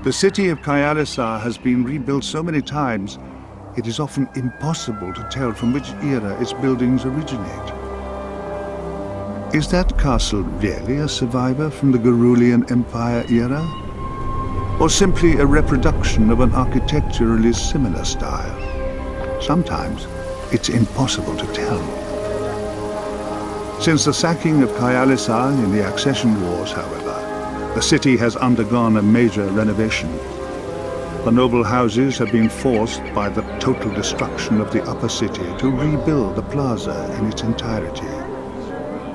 The city of Kyalisar has been rebuilt so many times, it is often impossible to tell from which era its buildings originate. Is that castle really a survivor from the Garulian Empire era? Or simply a reproduction of an architecturally similar style? Sometimes it's impossible to tell. Since the sacking of Kyalisar in the Accession Wars, however, the city has undergone a major renovation. The noble houses have been forced by the total destruction of the upper city to rebuild the plaza in its entirety.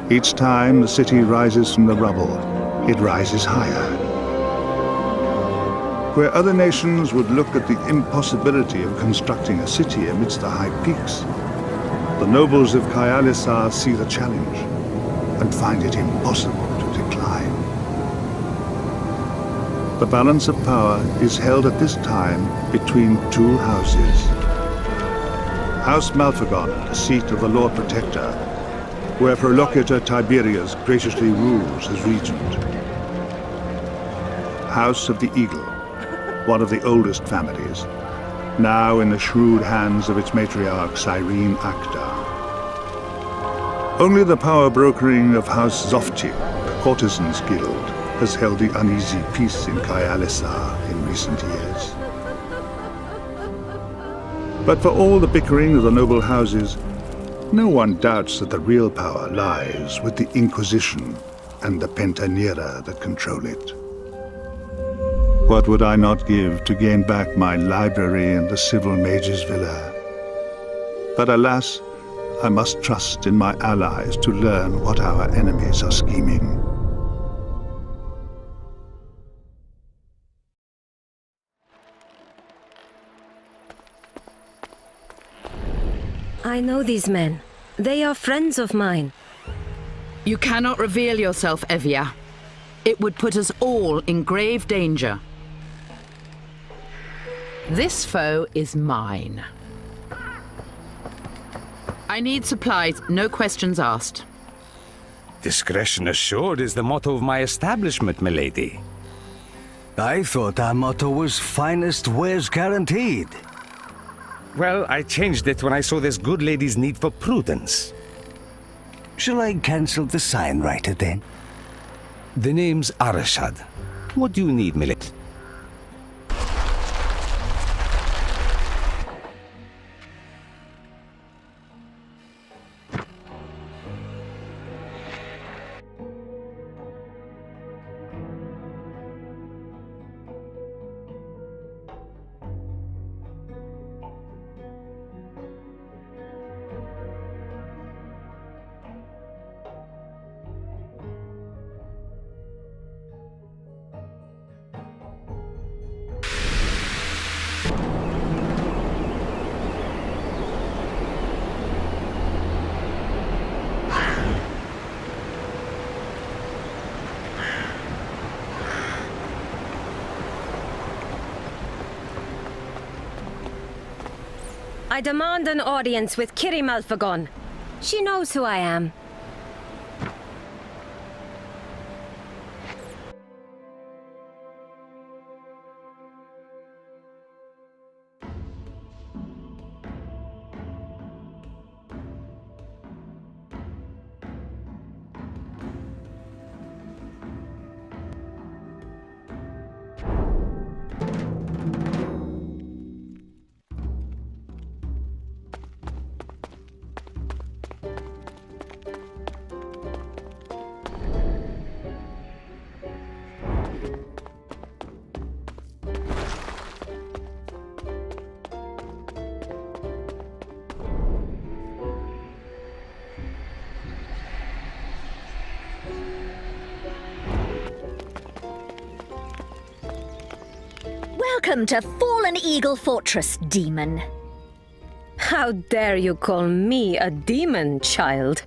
Each time the city rises from the rubble, it rises higher. Where other nations would look at the impossibility of constructing a city amidst the high peaks, the nobles of Kyalisar see the challenge and find it impossible to decline. The balance of power is held at this time between two houses. House Malphagon, the seat of the Lord Protector, where Prolocutor Tiberius graciously rules as regent. House of the Eagle, one of the oldest families, now in the shrewd hands of its matriarch Cyrene Acta. Only the power brokering of House Zofti, the Courtesans Guild, has held the uneasy peace in Kyalisar in recent years. But for all the bickering of the noble houses, no one doubts that the real power lies with the Inquisition and the Pentanera that control it. What would I not give to gain back my library and the Civil Mage's Villa? But alas, I must trust in my allies to learn what our enemies are scheming. I know these men. They are friends of mine. You cannot reveal yourself, Evia. It would put us all in grave danger. This foe is mine. I need supplies, no questions asked. Discretion assured is the motto of my establishment, milady. I thought our motto was finest wares guaranteed. Well, I changed it when I saw this good lady's need for prudence. Shall I cancel the sign writer then? The name's Arashad. What do you need, milady? I demand an audience with Kiri Malphagon. She knows who I am. Welcome to Fallen Eagle Fortress, demon. How dare you call me a demon, child?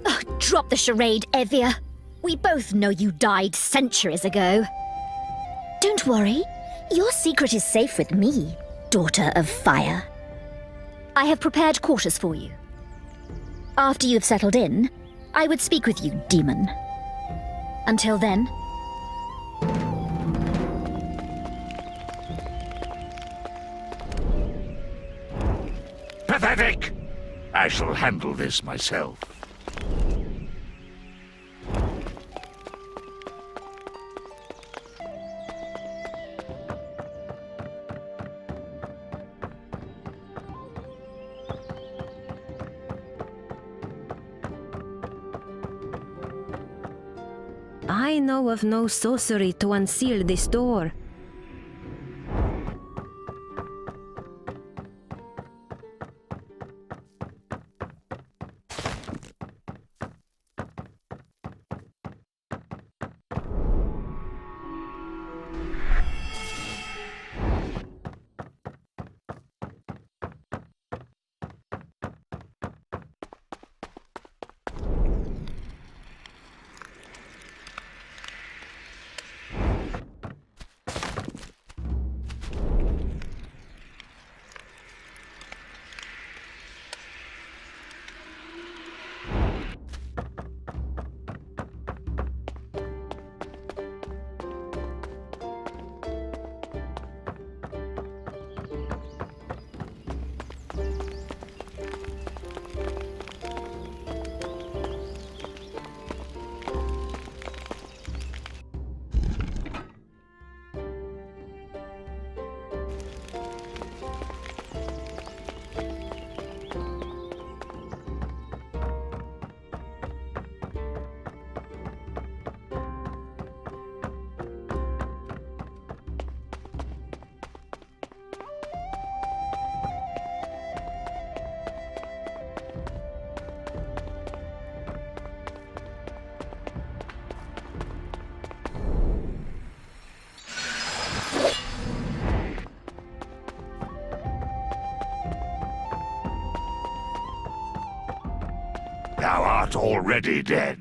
Oh, drop the charade, Evia. We both know you died centuries ago. Don't worry. Your secret is safe with me, daughter of fire. I have prepared quarters for you. After you've settled in, I would speak with you, demon. Until then... pathetic! I shall handle this myself. I know of no sorcery to unseal this door. Thou art already dead.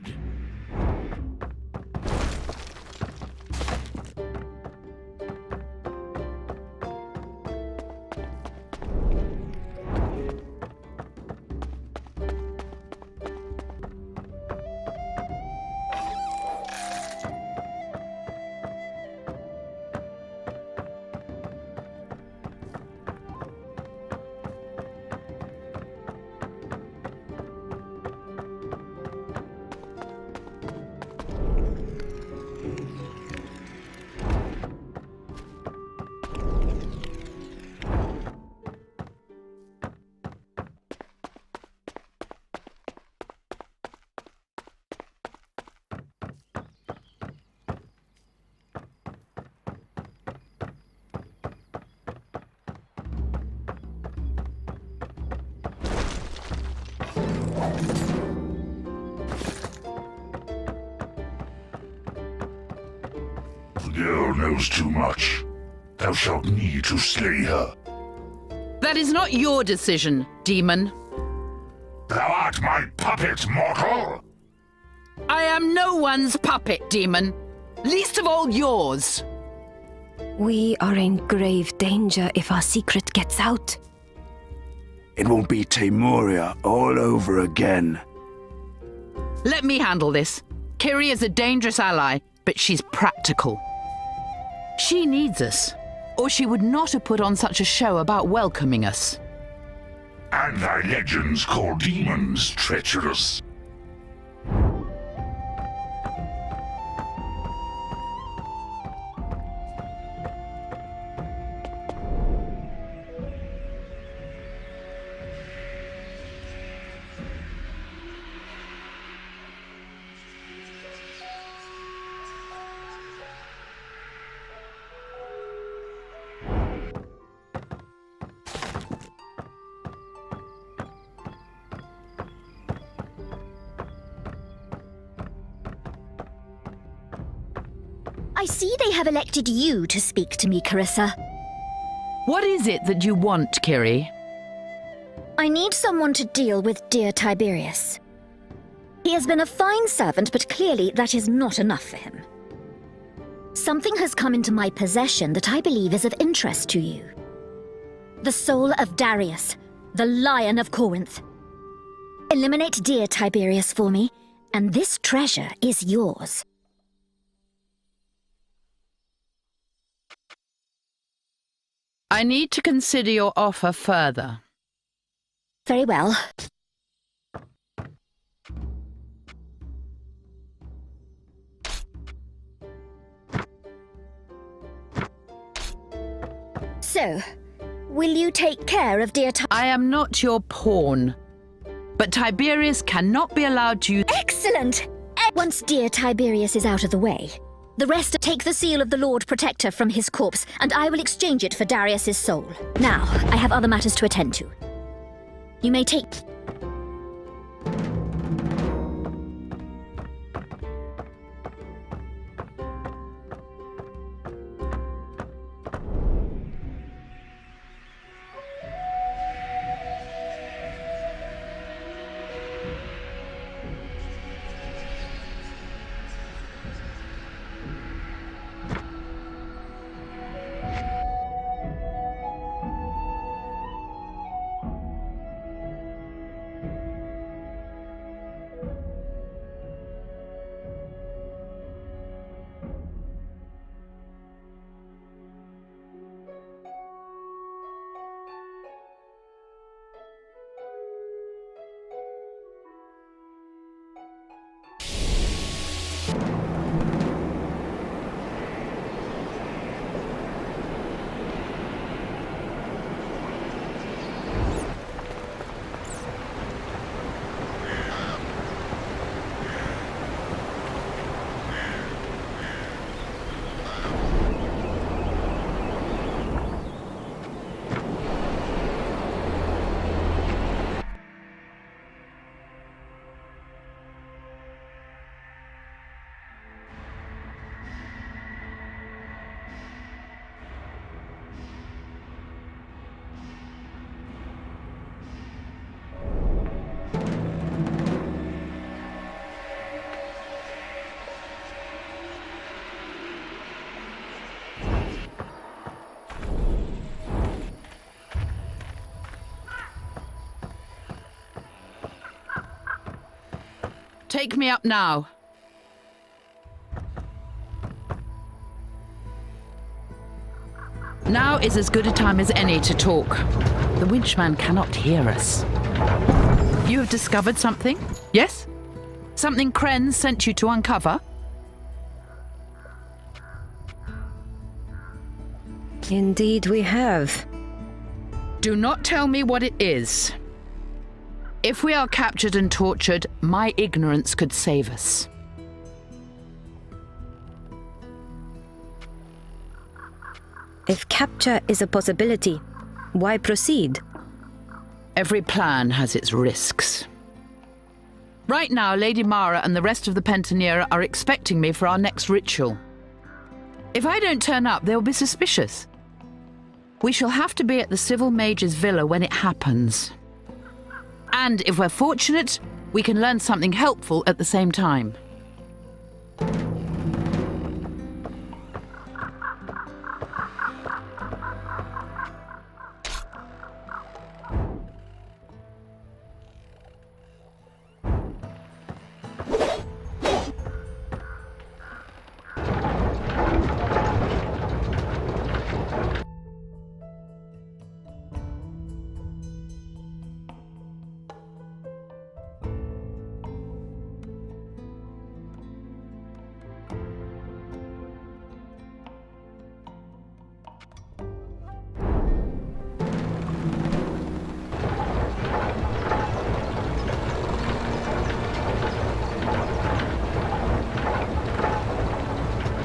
The girl knows too much. Thou shalt need to slay her. That is not your decision, demon. Thou art my puppet, mortal! I am no one's puppet, demon. Least of all yours. We are in grave danger if our secret gets out. It won't be Timoria all over again. Let me handle this. Kiri is a dangerous ally, but she's practical. She needs us, or she would not have put on such a show about welcoming us. And thy legends call demons treacherous. I see they have elected you to speak to me, Carissa. What is it that you want, Kiri? I need someone to deal with dear Tiberius. He has been a fine servant, but clearly that is not enough for him. Something has come into my possession that I believe is of interest to you. The soul of Darius, the Lion of Corinth. Eliminate dear Tiberius for me, and this treasure is yours. I need to consider your offer further. Very well. So, will you take care of dear I am not your pawn. But Tiberius cannot be allowed to use... Excellent! Once dear Tiberius is out of the way, the rest take the seal of the Lord Protector from his corpse, and I will exchange it for Darius's soul. Now, I have other matters to attend to. You may take... Take me up now. Now is as good a time as any to talk. The winchman cannot hear us. You have discovered something? Yes? Something Kren sent you to uncover? Indeed we have. Do not tell me what it is. If we are captured and tortured, my ignorance could save us. If capture is a possibility, why proceed? Every plan has its risks. Right now, Lady Mara and the rest of the Pentanera are expecting me for our next ritual. If I don't turn up, they'll be suspicious. We shall have to be at the Civil Mage's villa when it happens. And if we're fortunate, we can learn something helpful at the same time.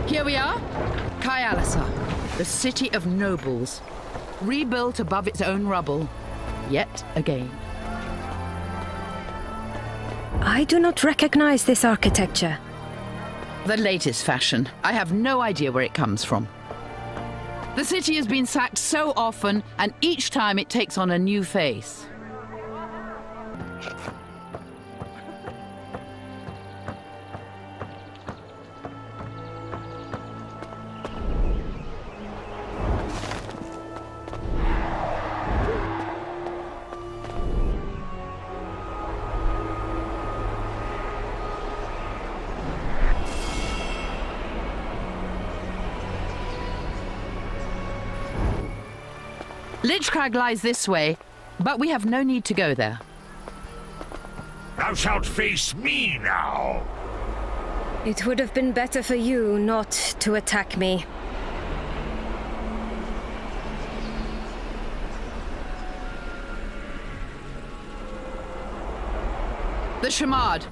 Here we are, Kyalasa, the city of nobles, rebuilt above its own rubble, yet again. I do not recognize this architecture. The latest fashion. I have no idea where it comes from. The city has been sacked so often, and each time it takes on a new face. Lichcrag lies this way, But we have no need to go there. Thou shalt face me now. It would have been better for you not to attack me. The Shamad.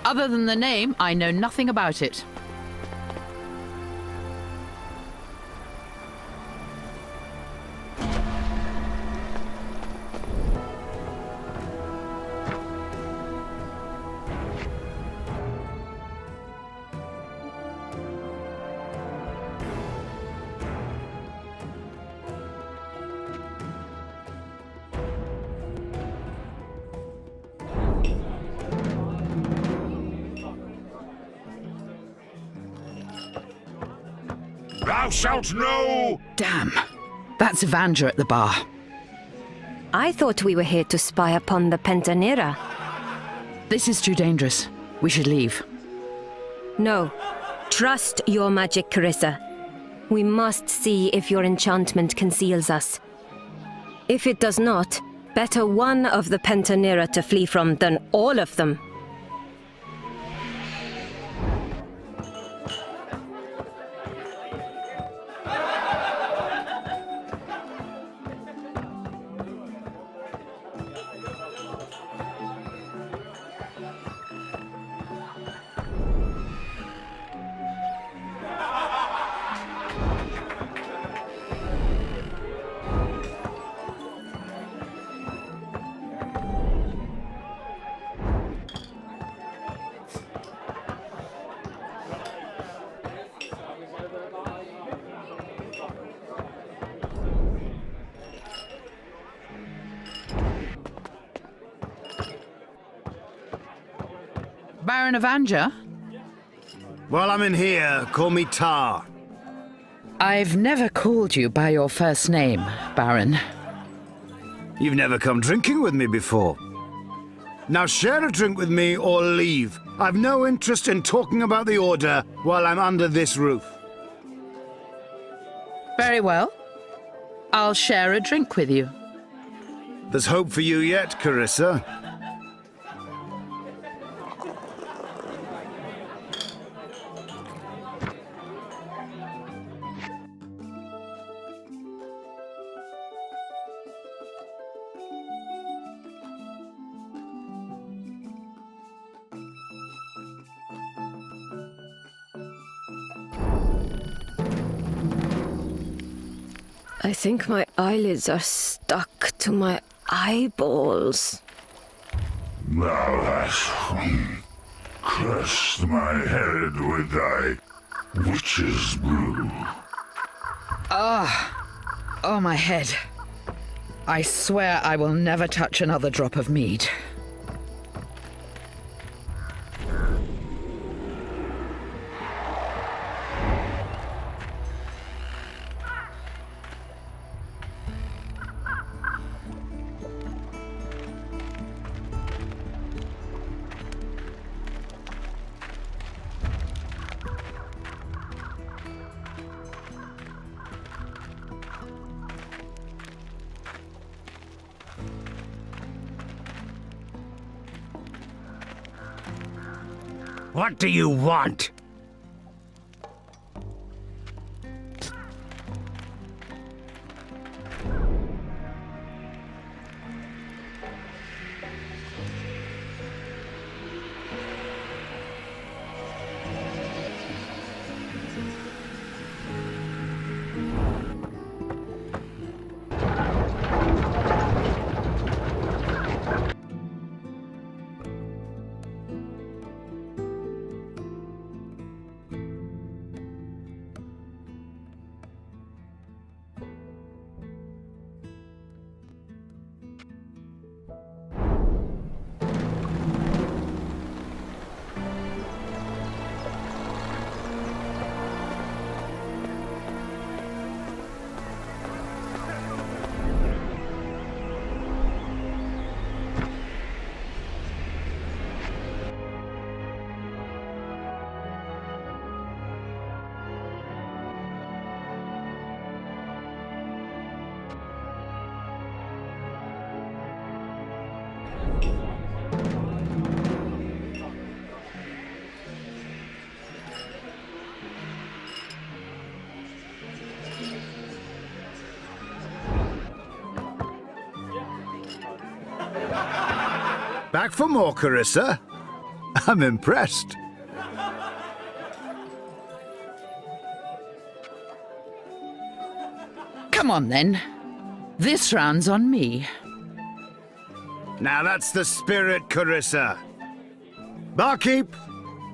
Other than the name, I know nothing about it. Thou shalt know! Damn. That's Evandra at the bar. I thought we were here to spy upon the Pentanera. This is too dangerous. We should leave. No. Trust your magic, Carissa. We must see if your enchantment conceals us. If it does not, better one of the Pentanera to flee from than all of them. Baron Evandra? While I'm in here, call me Tar. I've never called you by your first name, Baron. You've never come drinking with me before. Now share a drink with me or leave. I've no interest in talking about the Order while I'm under this roof. Very well. I'll share a drink with you. There's hope for you yet, Carissa. I think my eyelids are stuck to my eyeballs. Thou hast crushed my head with thy witch's brew. Oh, my head. I swear I will never touch another drop of mead. What do you want? Back for more, Carissa? I'm impressed. Come on, then. This round's on me. Now that's the spirit, Carissa. Barkeep,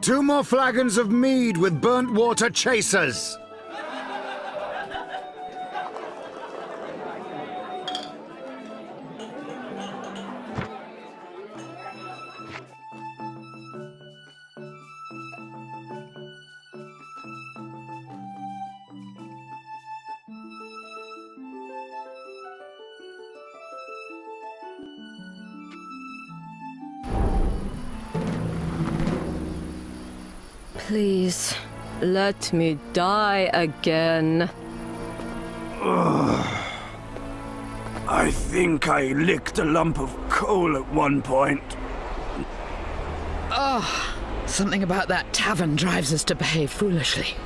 2 more flagons of mead with burnt water chasers. Please, let me die again. I think I licked a lump of coal at one point. Something about that tavern drives us to behave foolishly.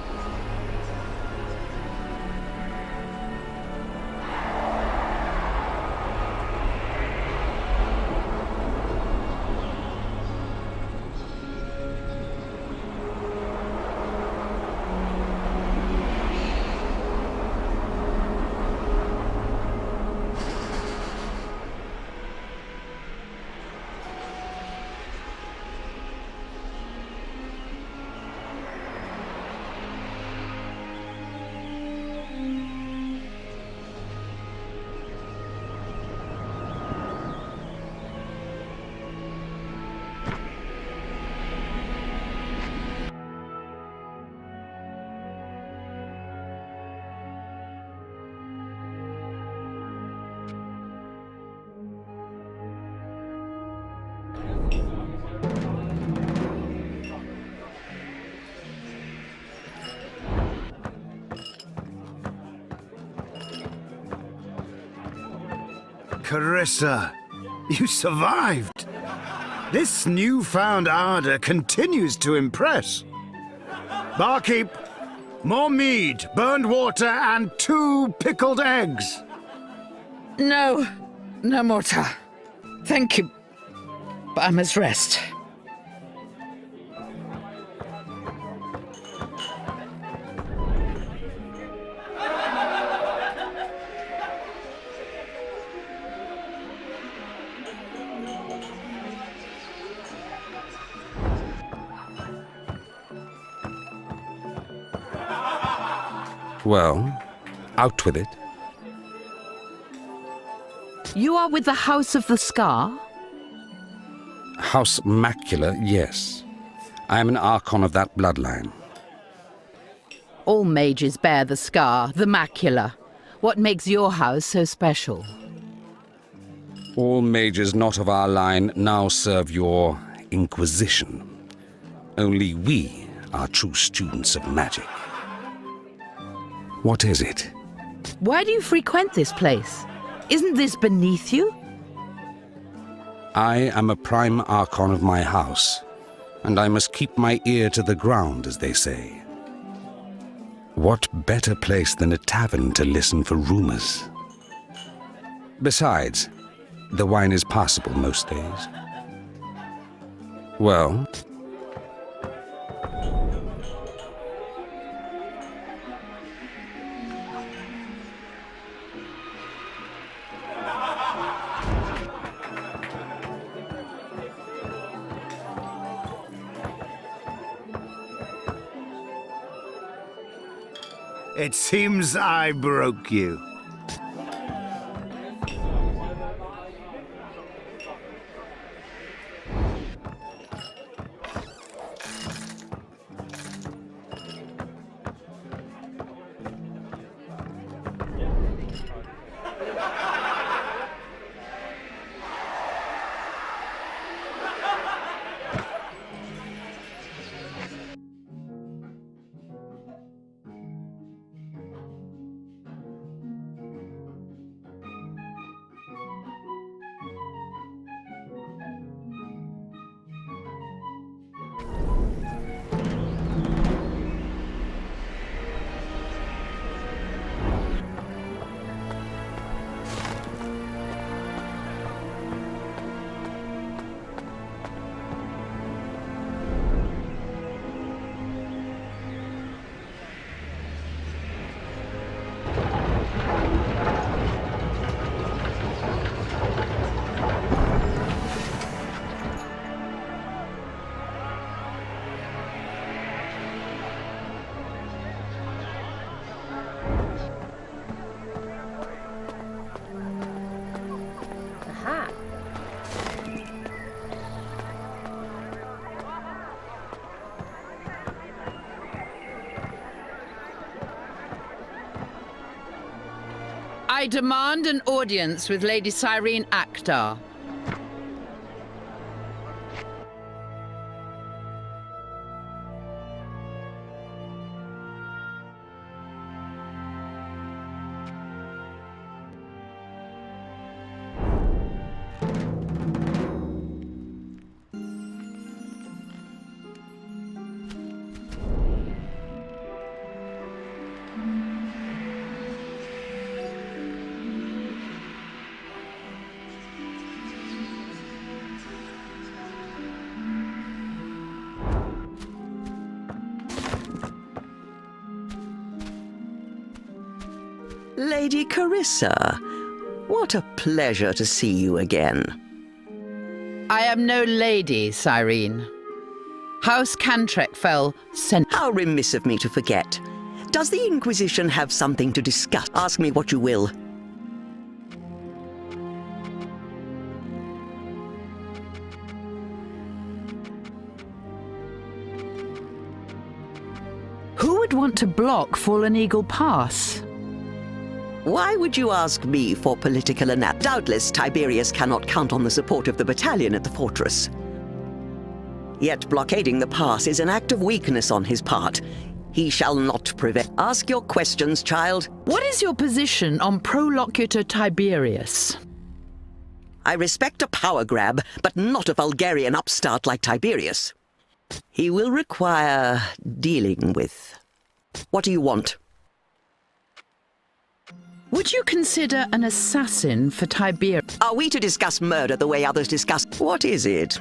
Carissa, you survived. This newfound ardor continues to impress. Barkeep, more mead, burned water, and 2 pickled eggs. No, no mortar. Thank you, but I must rest. Well, out with it. You are with the House of the Scar? House Macula, yes. I am an Archon of that bloodline. All mages bear the scar, the macula. What makes your house so special? All mages not of our line now serve your Inquisition. Only we are true students of magic. What is it? Why do you frequent this place? Isn't this beneath you? I am a prime Archon of my house, and I must keep my ear to the ground, as they say. What better place than a tavern to listen for rumors? Besides, the wine is passable most days. Well, it seems I broke you. I demand an audience with Lady Cyrene Akdar. Lady Carissa, what a pleasure to see you again. I am no lady, Cyrene. House Cantrek fell sent. How remiss of me to forget. Does the Inquisition have something to discuss? Ask me what you will. Who would want to block Fallen Eagle Pass? Why would you ask me for political analysis? Doubtless Tiberius cannot count on the support of the battalion at the fortress. Yet blockading the pass is an act of weakness on his part. He shall not prevail. Ask your questions, child. What is your position on Prolocutor Tiberius? I respect a power grab, but not a Vulgarian upstart like Tiberius. He will require dealing with. What do you want? Would you consider an assassin for Tiberius? Are we to discuss murder the way others discuss? What is it,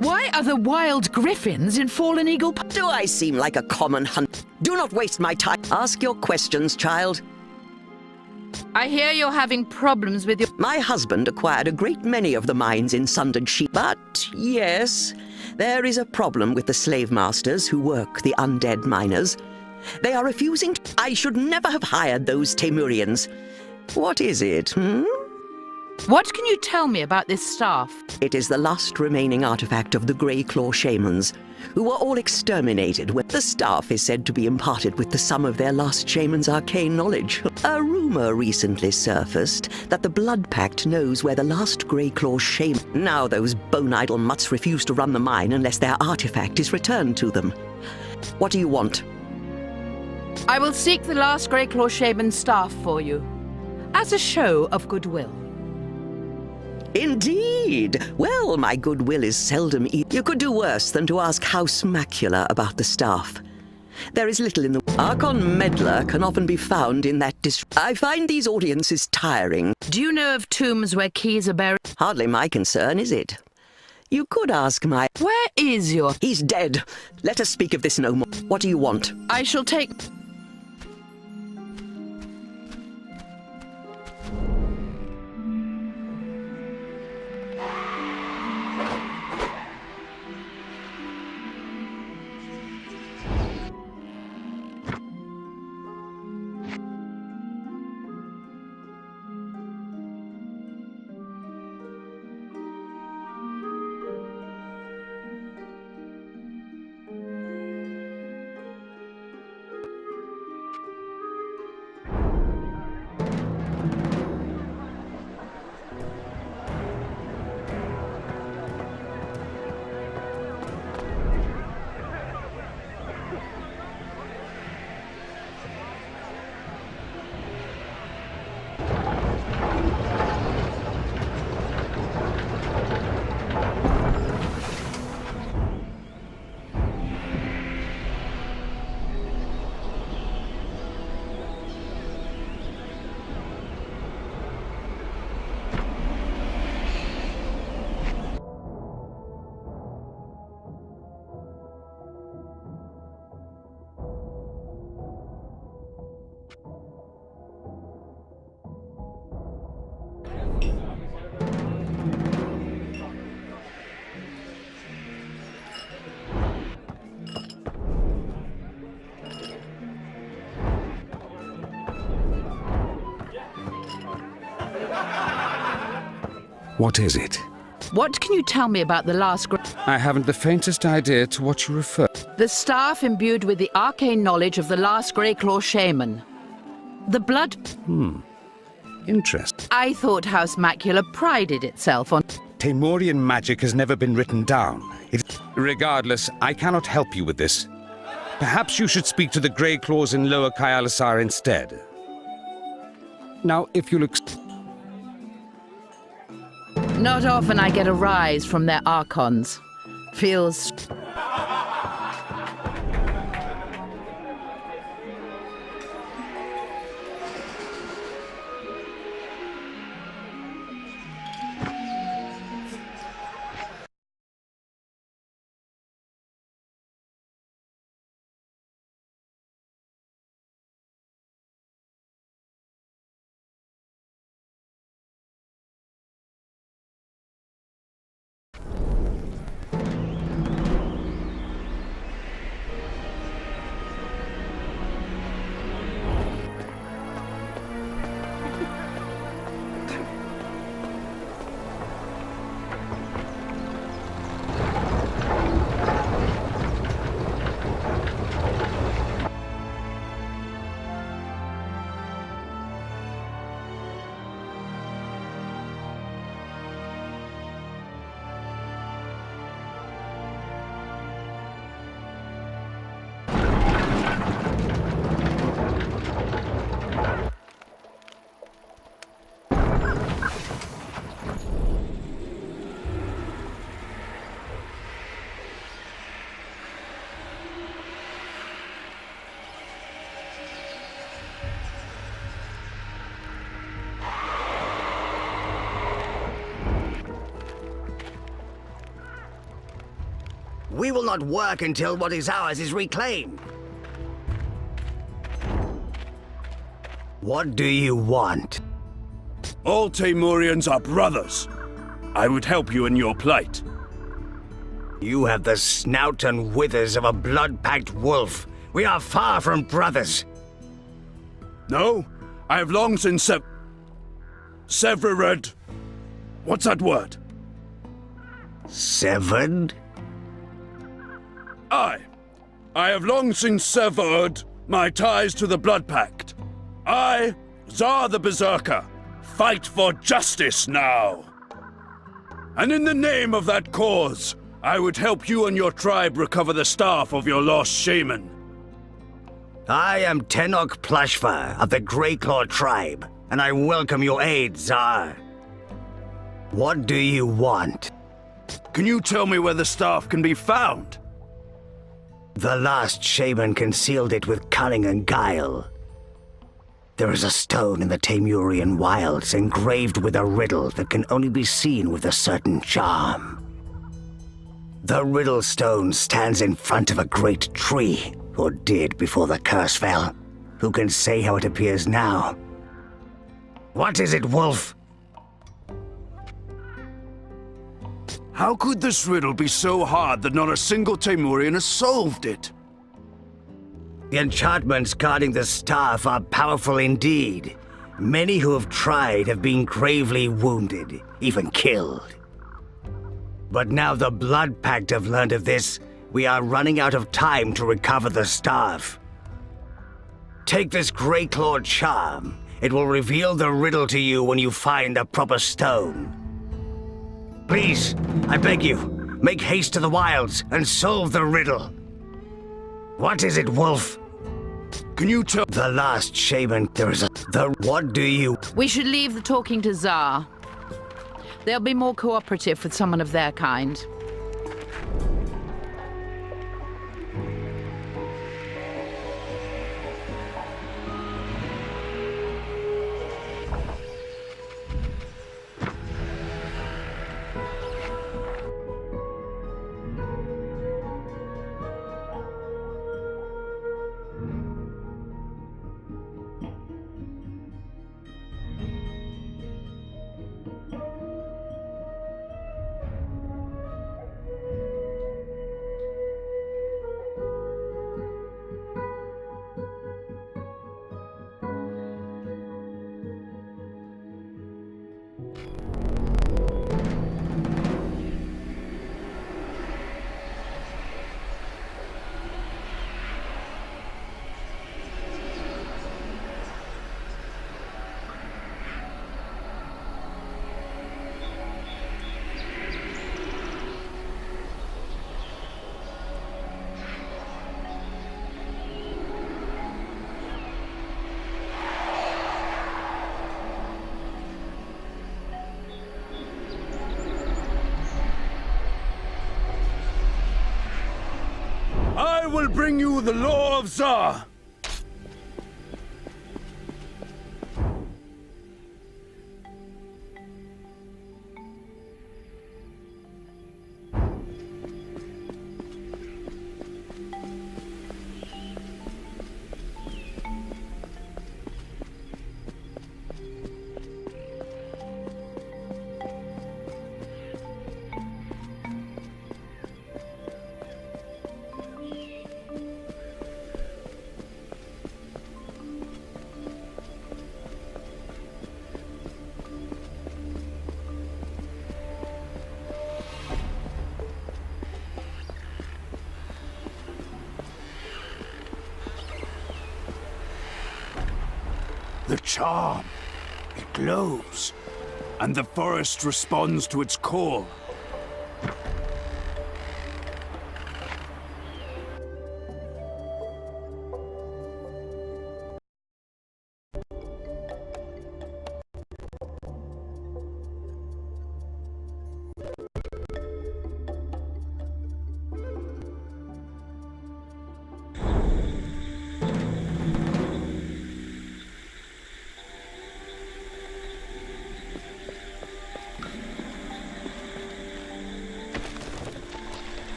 Why are there wild griffins in Fallen Eagle Pass? Do I seem like a common hunt? Do not waste my time. Ask your questions, child. I hear you're having problems with your... My husband acquired a great many of the mines in Sundered Sheep. But, yes, there is a problem with the slave masters who work the undead miners. They are refusing to... I should never have hired those Temurians. What is it, What can you tell me about this staff? It is the last remaining artifact of the Grey Claw shamans, who were all exterminated when the staff is said to be imparted with the sum of their last shaman's arcane knowledge. A rumor recently surfaced that the Blood Pact knows where the last Grey Claw shaman... Now those bone-idle mutts refuse to run the mine unless their artifact is returned to them. What do you want? I will seek the last Greyclaw Shaman staff for you, as a show of goodwill. Indeed! Well, my goodwill is seldom You could do worse than to ask House Macula about the staff. There is little in the... Archon Meddler can often be found in that district. I find these audiences tiring. Do you know of tombs where keys are buried? Hardly my concern, is it? You could ask my... Where is your... He's dead. Let us speak of this no more. What do you want? I shall take... What is it? What can you tell me about the last I haven't the faintest idea to what you refer. The staff imbued with the arcane knowledge of the last Greyclaw shaman. The blood... Interest. I thought House Macula prided itself on... Temurian magic has never been written down. Regardless, I cannot help you with this. Perhaps you should speak to the Greyclaws in Lower Kayalisar instead. Now, if you'll... Not often I get a rise from their archons. Feels... We will not work until what is ours is reclaimed. What do you want? All Temurians are brothers. I would help you in your plight. You have the snout and withers of a blood-packed wolf. We are far from brothers. No, I have long since severed... What's that word? Severed? I have long since severed my ties to the Blood Pact. I, Tsar the Berserker, fight for justice now. And in the name of that cause, I would help you and your tribe recover the staff of your lost shaman. I am Tenok Plushfur of the Greyclaw tribe, and I welcome your aid, Tsar. What do you want? Can you tell me where the staff can be found? The last shaman concealed it with cunning and guile. There is a stone in the Temurian wilds engraved with a riddle that can only be seen with a certain charm. The riddle stone stands in front of a great tree, or did before the curse fell. Who can say how it appears now? What is it, Wolf? How could this riddle be so hard that not a single Temurian has solved it? The enchantments guarding the staff are powerful indeed. Many who have tried have been gravely wounded, even killed. But now the Blood Pact have learned of this, we are running out of time to recover the staff. Take this Greyclaw charm. It will reveal the riddle to you when you find a proper stone. Please, I beg you, make haste to the wilds and solve the riddle. What is it, Wolf? Can you tell... The last shaman, there is a... What do you... We should leave the talking to Tsar. They'll be more cooperative with someone of their kind. bring you the law of Tsar. The charm. It glows. And the forest responds to its call.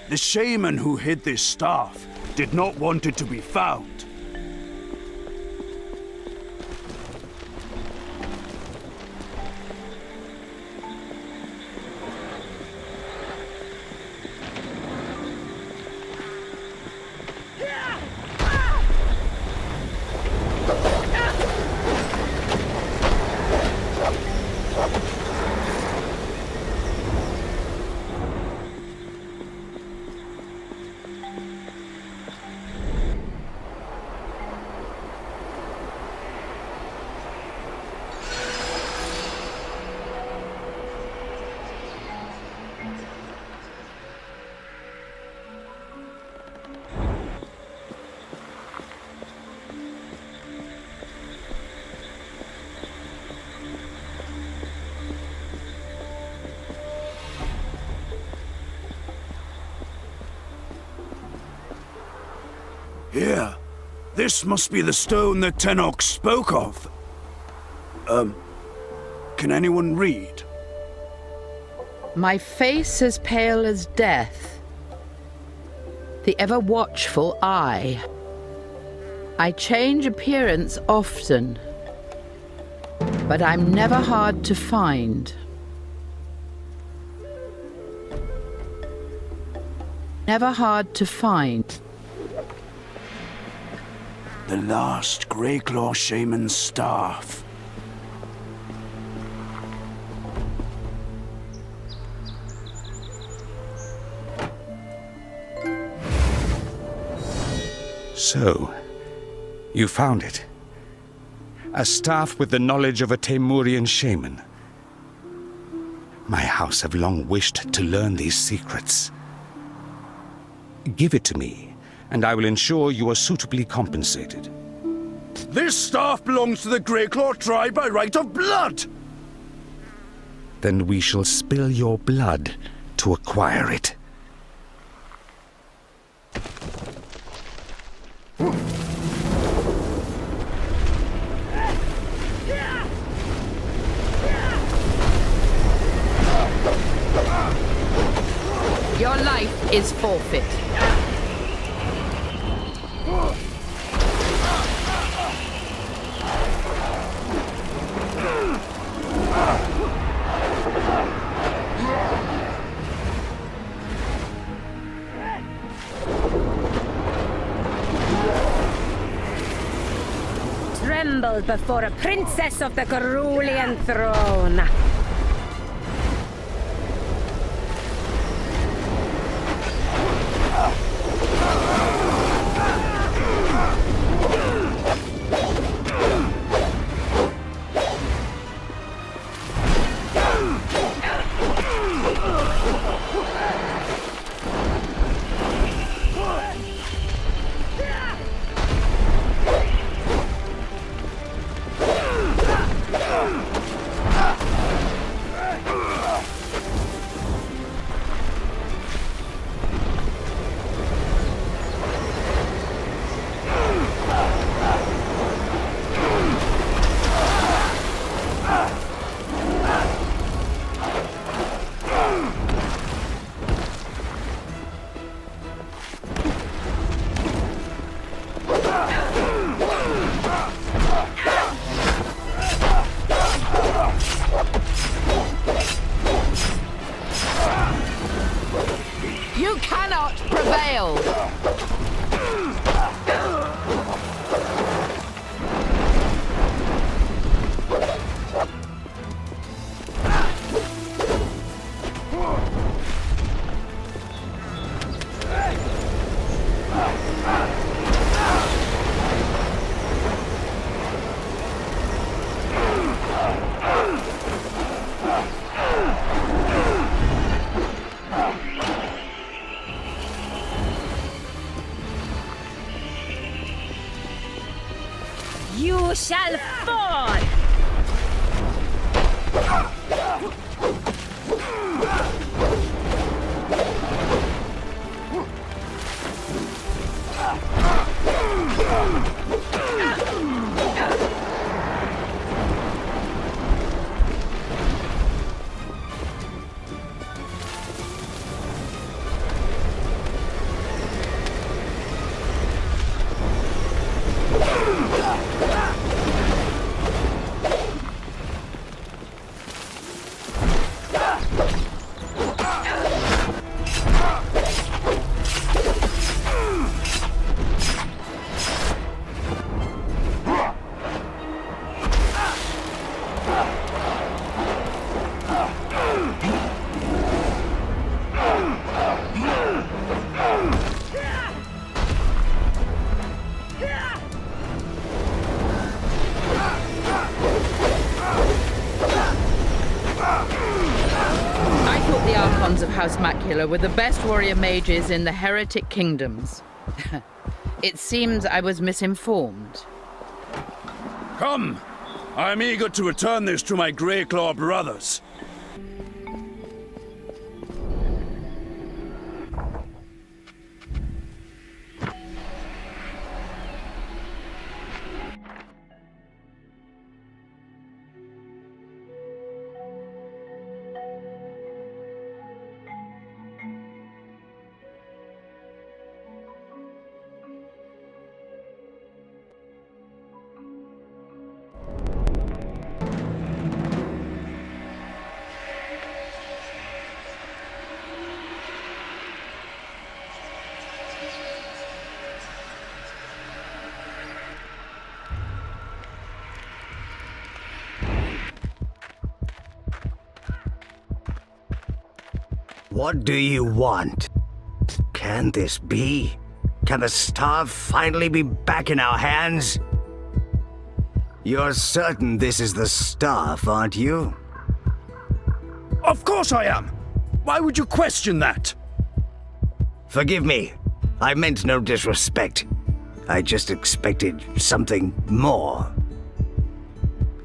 The shaman who hid this staff did not want it to be found. Here. This must be the stone that Tenok spoke of. Can anyone read? My face as pale as death. The ever-watchful eye. I change appearance often. But I'm never hard to find. Never hard to find. The last Greyclaw Shaman's staff. So, you found it. A staff with the knowledge of a Temurian shaman. My house have long wished to learn these secrets. Give it to me, and I will ensure you are suitably compensated. This staff belongs to the Greyclaw tribe by right of blood! Then we shall spill your blood to acquire it. Your life is forfeit. Tremble before a princess of the Cerulean throne. You shall fall! Of House Macula were the best warrior mages in the heretic kingdoms. It seems I was misinformed. Come! I'm eager to return this to my Greyclaw brothers. What do you want? Can this be? Can the staff finally be back in our hands? You're certain this is the staff, aren't you? Of course I am! Why would you question that? Forgive me. I meant no disrespect. I just expected something more.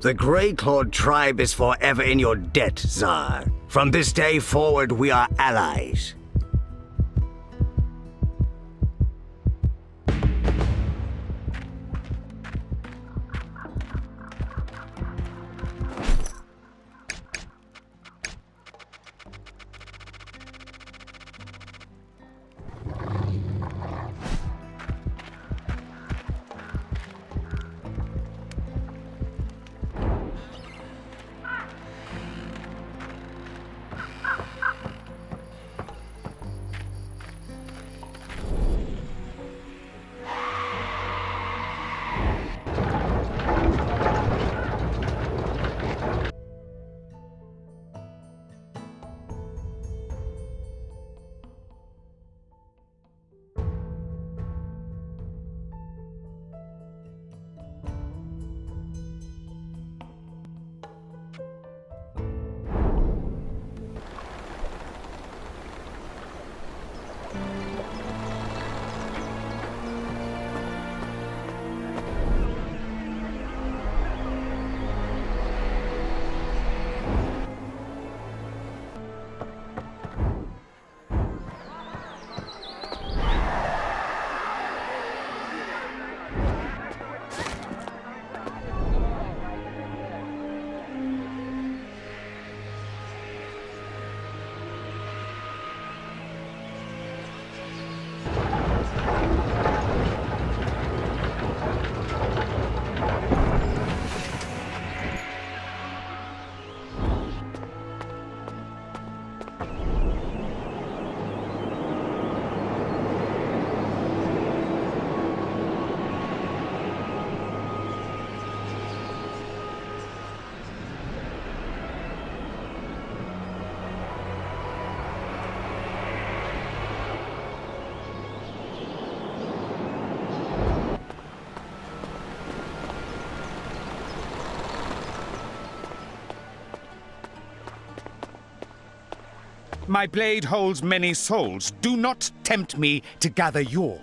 The Greyclaw tribe is forever in your debt, Tsar. From this day forward, we are allies. My blade holds many souls. Do not tempt me to gather yours.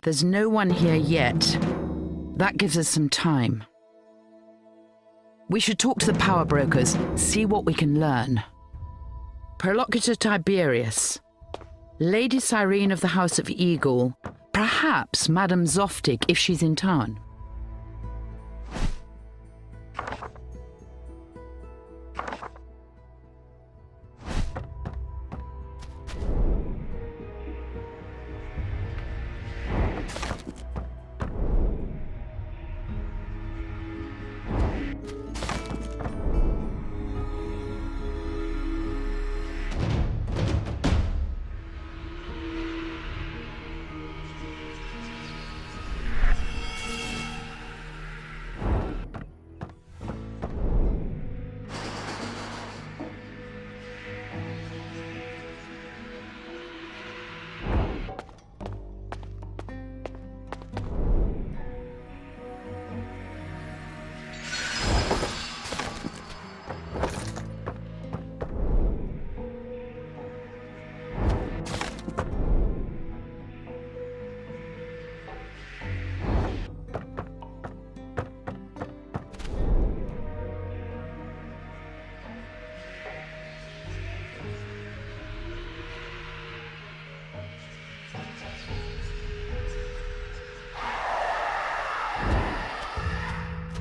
There's no one here yet. That gives us some time. We should talk to the power brokers, see what we can learn. Prolocutor Tiberius, Lady Cyrene of the House of Eagle, perhaps Madame Zoftig if she's in town.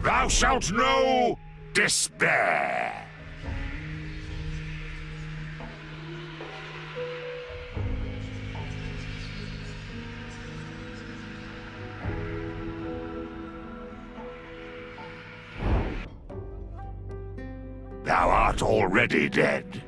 Thou shalt know despair! Thou art already dead.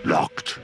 Locked.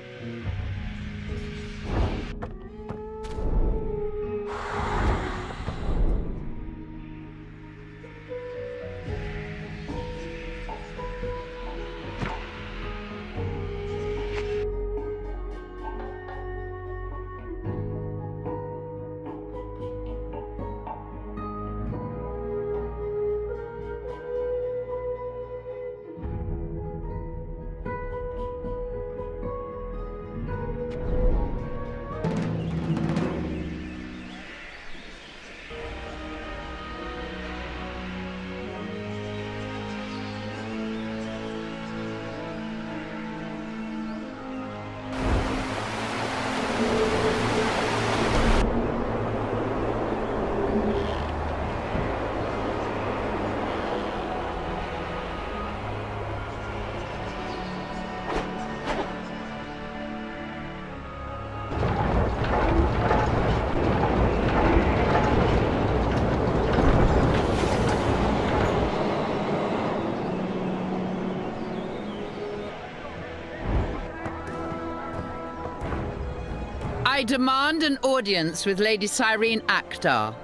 I demand an audience with Lady Cyrene Akhtar.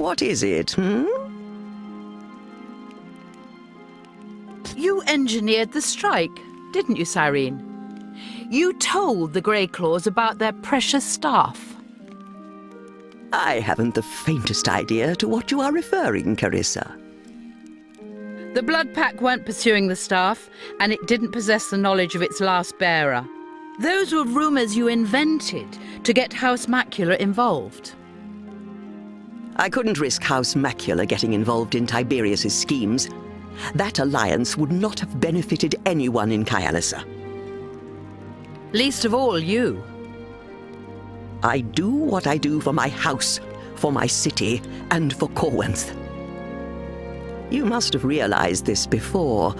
What is it, You engineered the strike, didn't you, Cyrene? You told the Greyclaws about their precious staff. I haven't the faintest idea to what you are referring, Carissa. The Blood Pack weren't pursuing the staff, and it didn't possess the knowledge of its last bearer. Those were rumors you invented to get House Macula involved. I couldn't risk House Macula getting involved in Tiberius's schemes. That alliance would not have benefited anyone in Kyalisa. Least of all you. I do what I do for my house, for my city and for Corwynth. You must have realized this before,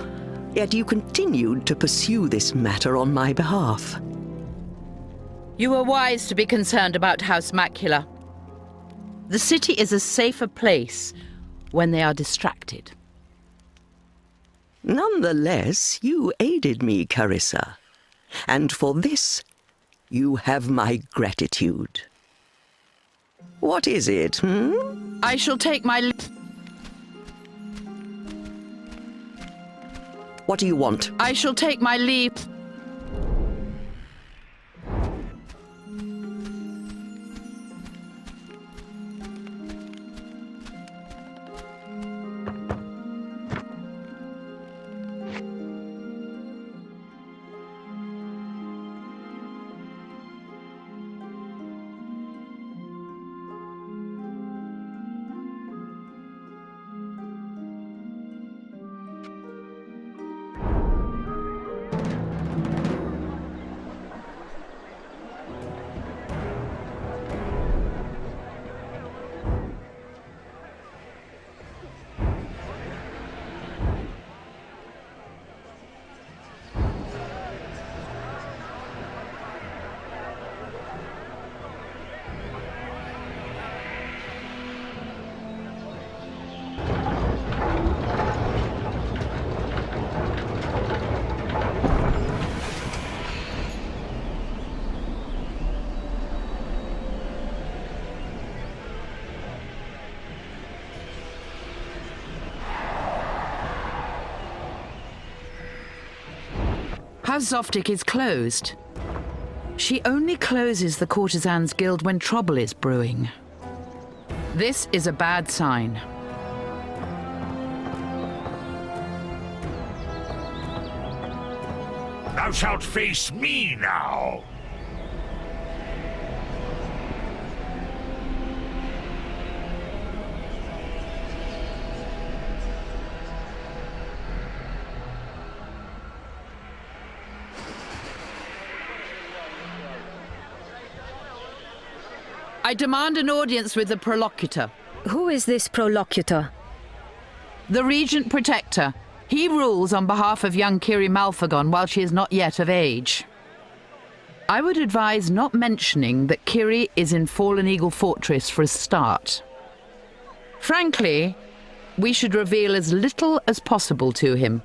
yet you continued to pursue this matter on my behalf. You were wise to be concerned about House Macula. The city is a safer place when they are distracted. Nonetheless, you aided me, Carissa. And for this, you have my gratitude. What is it, hmm? I shall take my... What do you want? I shall take my leave. House Zoftic is closed. She only closes the Courtesans Guild when trouble is brewing. This is a bad sign. Thou shalt face me now! I demand an audience with the Prolocutor. Who is this Prolocutor? The Regent Protector. He rules on behalf of young Kiri Malfagon while she is not yet of age. I would advise not mentioning that Kiri is in Fallen Eagle Fortress for a start. Frankly, we should reveal as little as possible to him.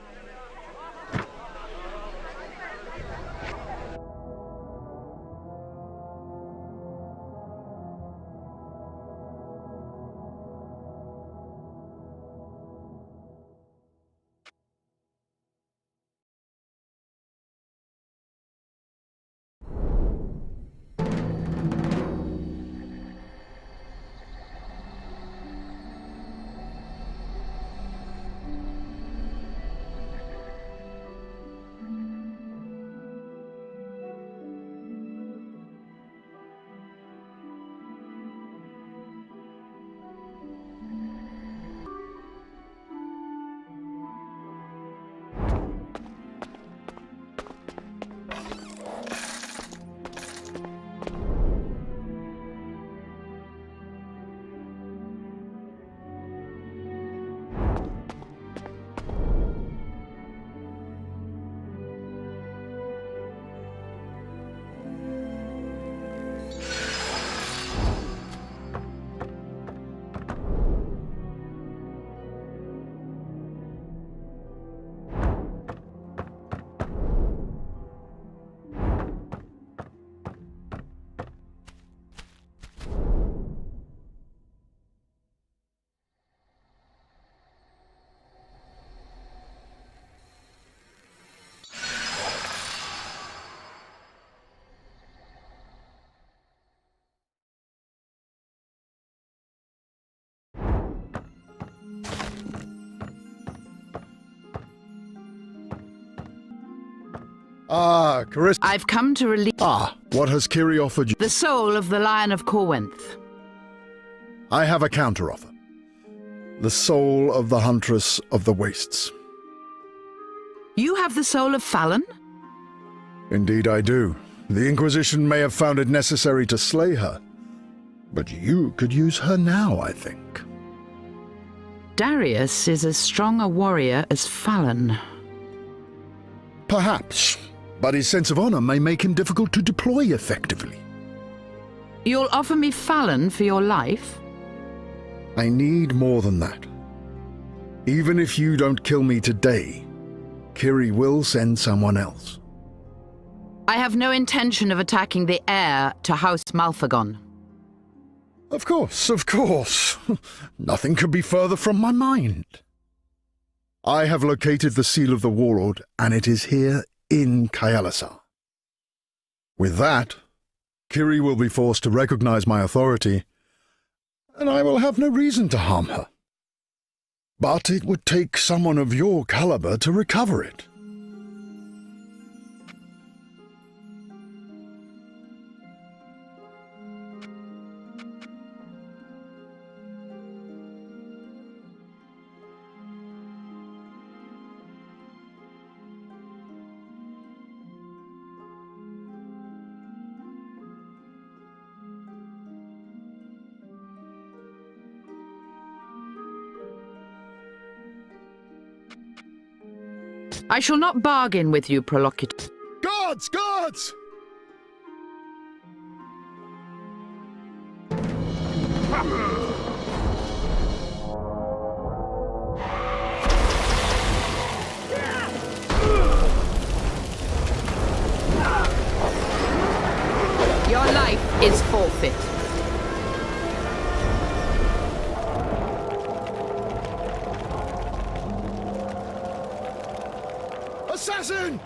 Ah, Carissa. I've come to release... Ah, what has Kiri offered you? The soul of the Lion of Corwynth. I have a counteroffer. The soul of the Huntress of the Wastes. You have the soul of Fallon? Indeed I do. The Inquisition may have found it necessary to slay her, But you could use her now, I think. Darius is as strong a warrior as Fallon. Perhaps, but his sense of honor may make him difficult to deploy effectively. You'll offer me Fallon for your life? I need more than that. Even if you don't kill me today, Kiri will send someone else. I have no intention of attacking the heir to House Malfagon. Of course, of course. Nothing could be further from my mind. I have located the seal of the Warlord, and it is here in Kayalisar. With that, Kiri will be forced to recognize my authority, and I will have no reason to harm her. But it would take someone of your caliber to recover it. I shall not bargain with you, Prolocutor. Guards! Guards! Your life is forfeit. Assassin!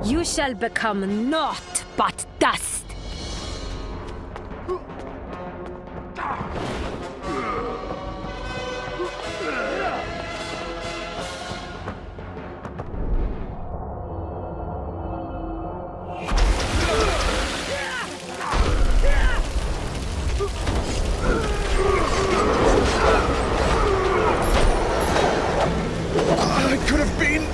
You shall become naught but dust. I could have been...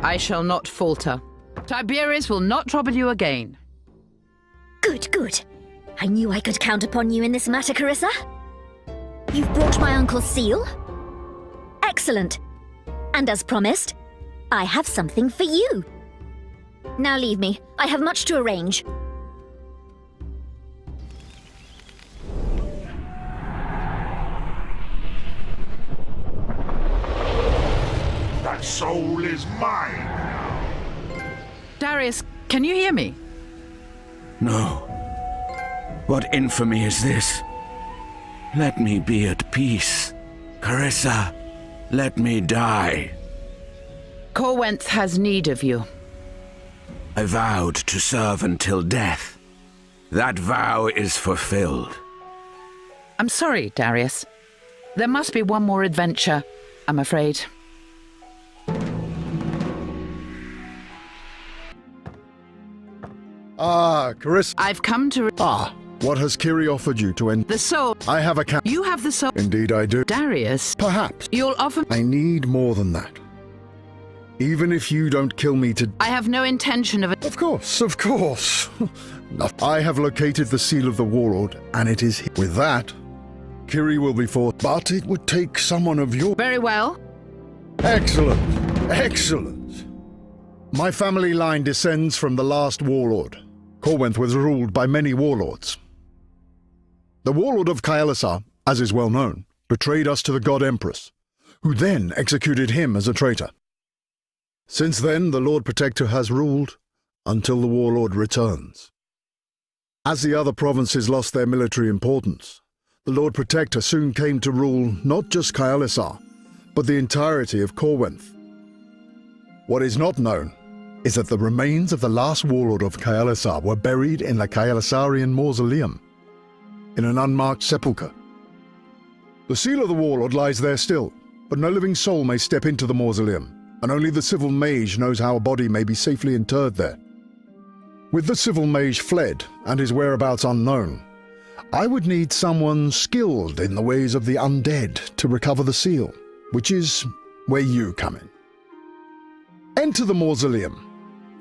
I shall not falter. Tiberius will not trouble you again. Good, good. I knew I could count upon you in this matter, Carissa. You've brought my uncle's seal? Excellent. And as promised, I have something for you. Now leave me. I have much to arrange. That soul is mine now. Darius, can you hear me? No. What infamy is this? Let me be at peace. Carissa, let me die. Corwentz has need of you. I vowed to serve until death. That vow is fulfilled. I'm sorry, Darius. There must be one more adventure, I'm afraid. Ah, Carissa. I've come to... What has Kiri offered you to end? The soul. I have a count. You have the soul. Indeed I do. Darius. Perhaps. You'll offer... I need more than that. Even if you don't kill me today. I have no intention of... Of course, of course. No. I have located the seal of the Warlord, and it is here. With that, Kiri will be forced. But it would take someone of your... Very well. Excellent. Excellent. My family line descends from the last Warlord, Corwinth was ruled by many warlords. The warlord of Kailasar, as is well known, betrayed us to the God Empress, who then executed him as a traitor. Since then, the Lord Protector has ruled until the warlord returns. As the other provinces lost their military importance, the Lord Protector soon came to rule not just Kailasar, but the entirety of Corwinth. What is not known is that the remains of the last warlord of Kailasar were buried in the Kailasarian mausoleum, in an unmarked sepulchre. The seal of the warlord lies there still, but no living soul may step into the mausoleum, and only the civil mage knows how a body may be safely interred there. With the civil mage fled and his whereabouts unknown, I would need someone skilled in the ways of the undead to recover the seal, which is where you come in. Enter the mausoleum,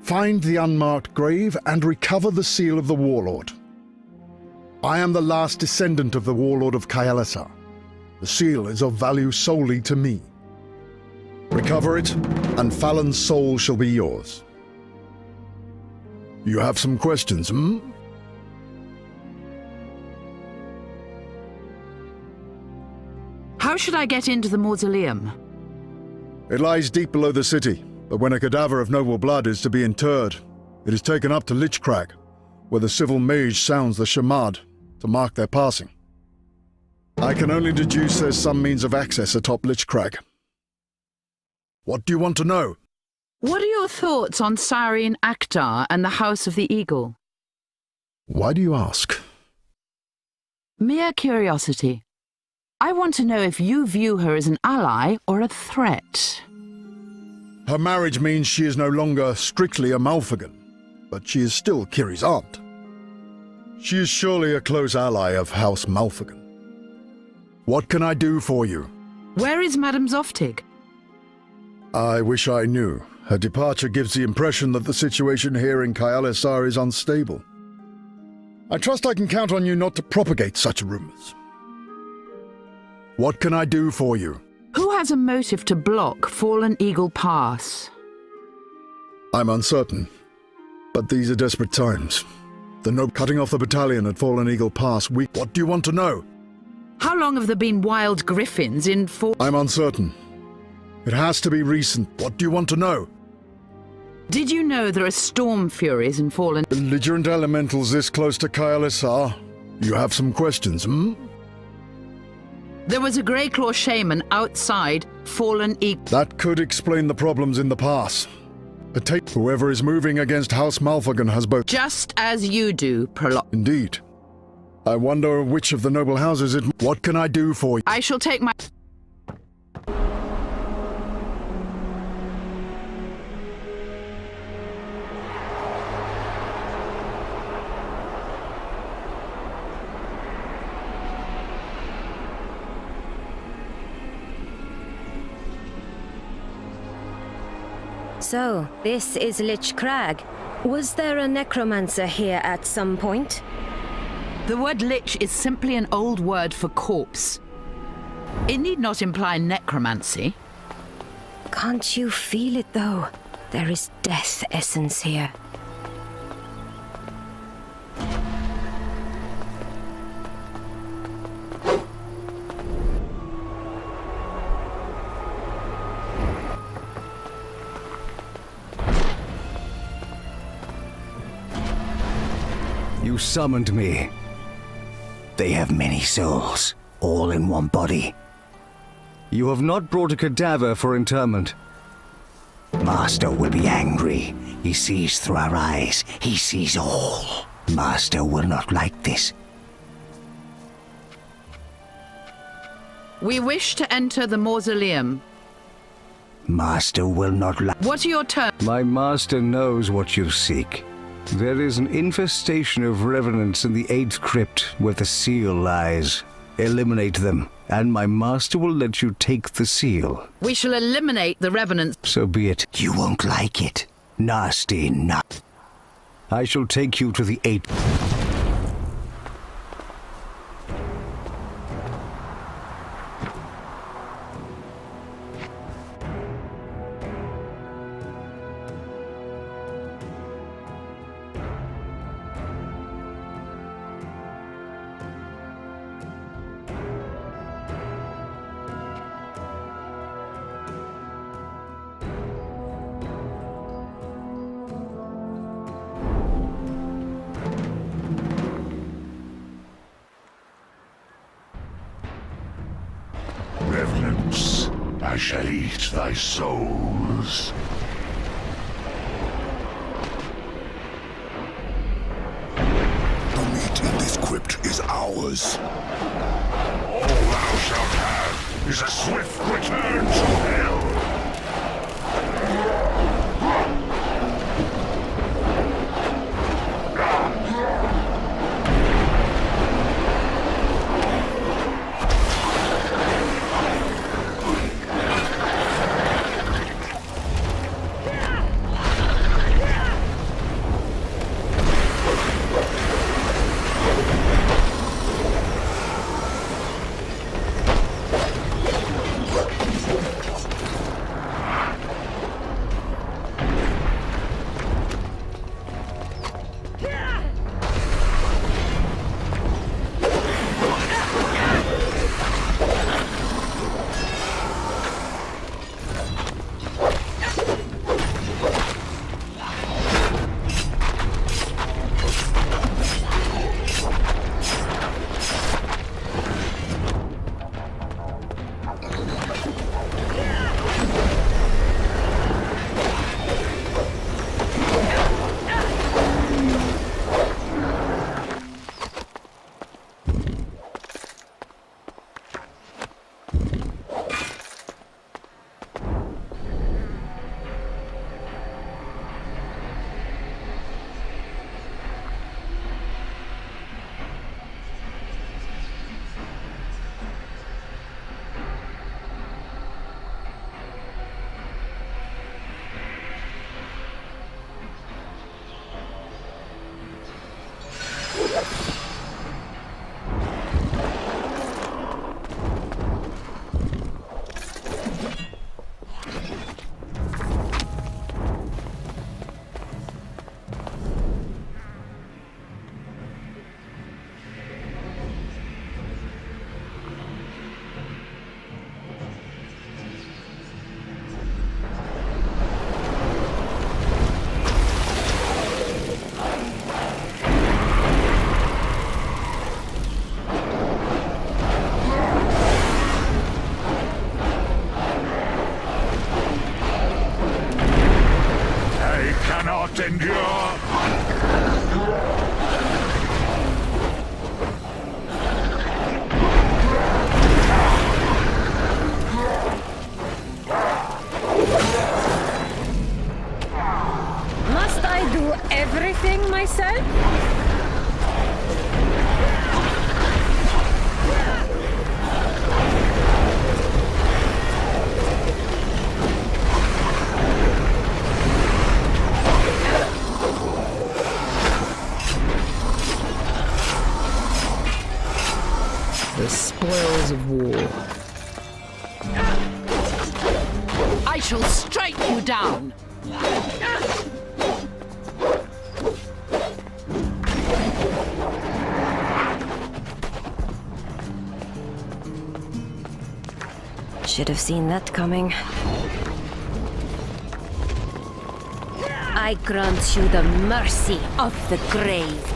find the unmarked grave, and recover the seal of the warlord. I am the last descendant of the warlord of Kailasar. The seal is of value solely to me. Recover it, and Fallon's soul shall be yours. You have some questions, hmm? How should I get into the mausoleum? It lies deep below the city, but when a cadaver of noble blood is to be interred, it is taken up to Lich Crag, where the civil mage sounds the shamad to mark their passing. I can only deduce there's some means of access atop Lich Crag. What do you want to know? What are your thoughts on Cyrene Akhtar and the House of the Eagle? Why do you ask? Mere curiosity. I want to know if you view her as an ally or a threat. Her marriage means she is no longer strictly a Malfigan, but she is still Kiri's aunt. She is surely a close ally of House Malfigan. What can I do for you? Where is Madame Zoftig? I wish I knew. Her departure gives the impression that the situation here in Kailasar is unstable. I trust I can count on you not to propagate such rumors. What can I do for you? Who has a motive to block Fallen Eagle Pass? I'm uncertain, but these are desperate times. The note cutting off the battalion at Fallen Eagle Pass. What do you want to know? How long have there been wild griffins in I'm uncertain. It has to be recent. What do you want to know? Did you know there are storm furies in Fallen? Belligerent elementals this close to Kailasar. You have some questions, hmm? There was a Greyclaw shaman outside Fallen Eagle. That could explain the problems in the pass. Whoever is moving against House Malfigan has both. Just as you do, Indeed. I wonder which of the noble houses it. What can I do for you? I shall take my... So, this is Lich Crag. Was there a necromancer here at some point? The word lich is simply an old word for corpse. It need not imply necromancy. Can't you feel it, though? There is death essence here. You summoned me. They have many souls, all in one body. You have not brought a cadaver for interment. Master will be angry. He sees through our eyes. He sees all. Master will not like this. We wish to enter the mausoleum. Master will not like... What are your terms? My master knows what you seek. There is an infestation of revenants in the 8th crypt where the seal lies. Eliminate them, and my master will let you take the seal. We shall eliminate the revenants. So be it. You won't like it. Nasty nut. I shall take you to the 8th. I shall eat thy souls. The meat in this crypt is ours. All thou shalt have is a swift return to hell. Endure! Must I do everything myself? The spoils of war. I shall strike you down! Should have seen that coming. I grant you the mercy of the grave.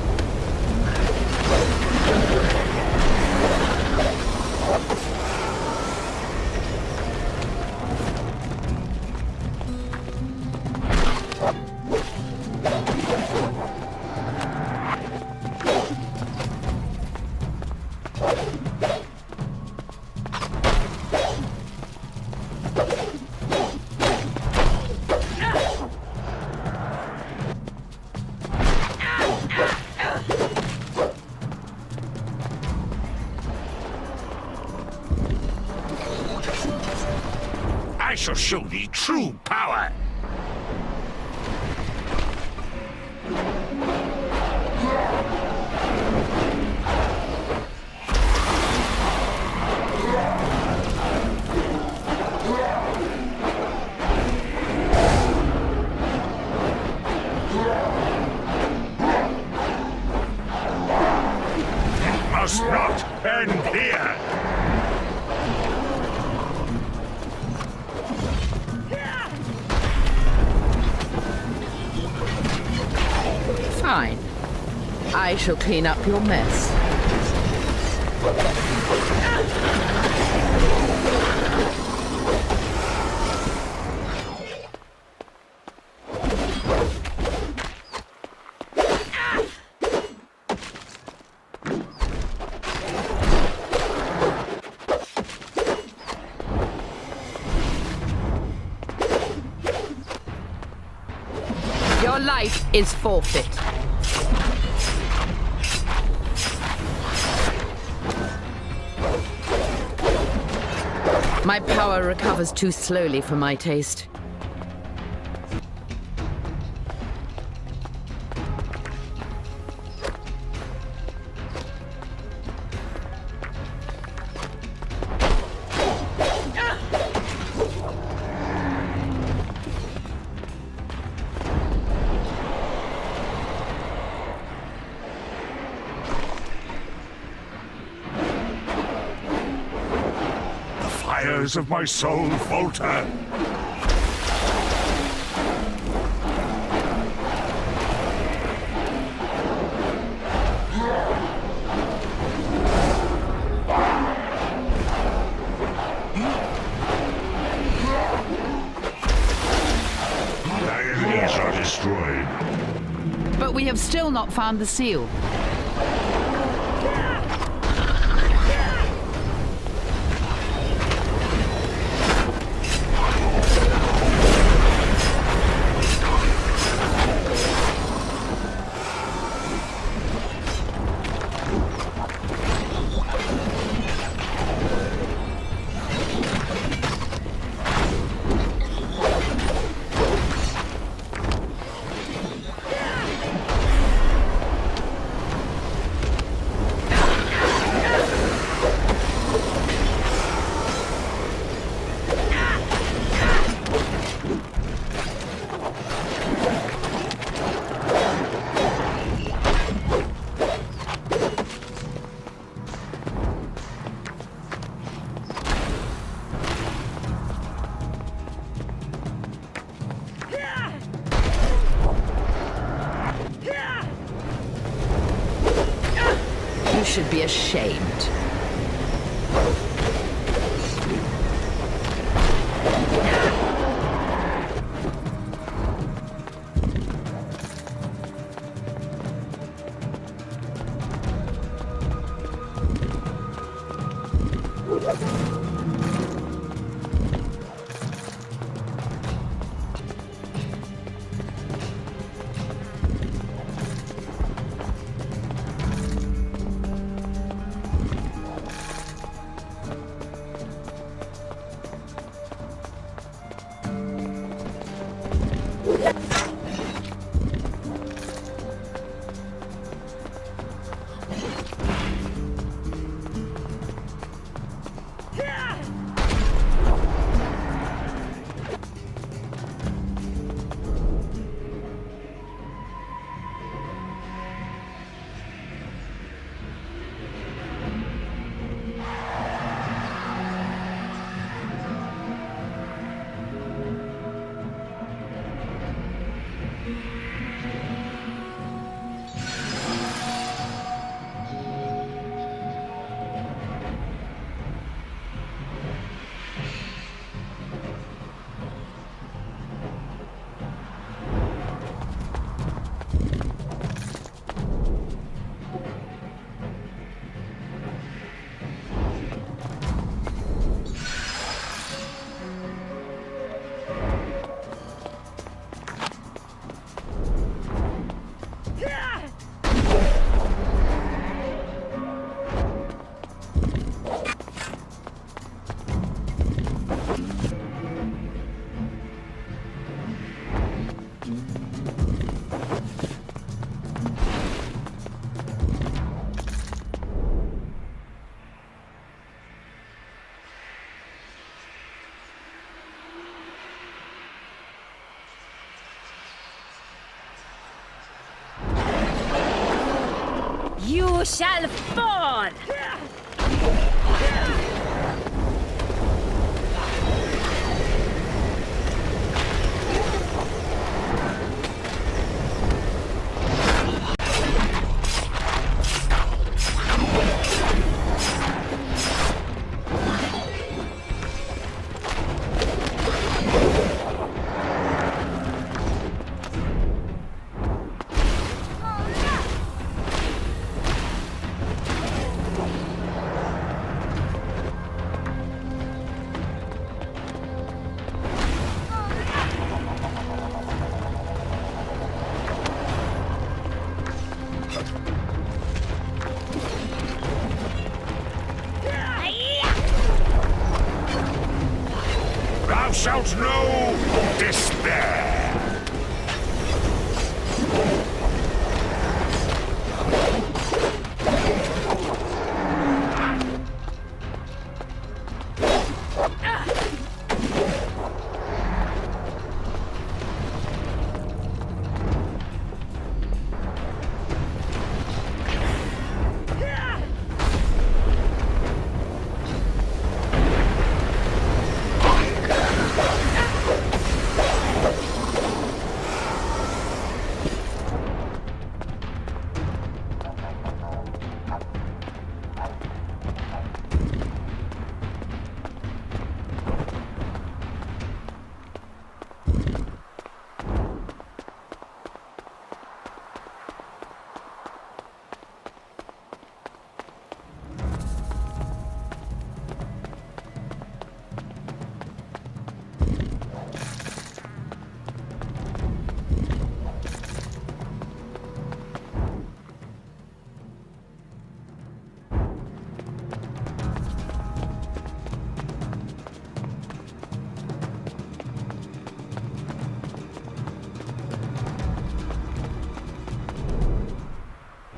I shall show thee true power! It must not end here! Fine. I shall clean up your mess. Your life is forfeit. My power recovers too slowly for my taste. Fires of my soul falter. My enemies are destroyed. But we have still not found the seal. You should be ashamed. You shall fall! despair.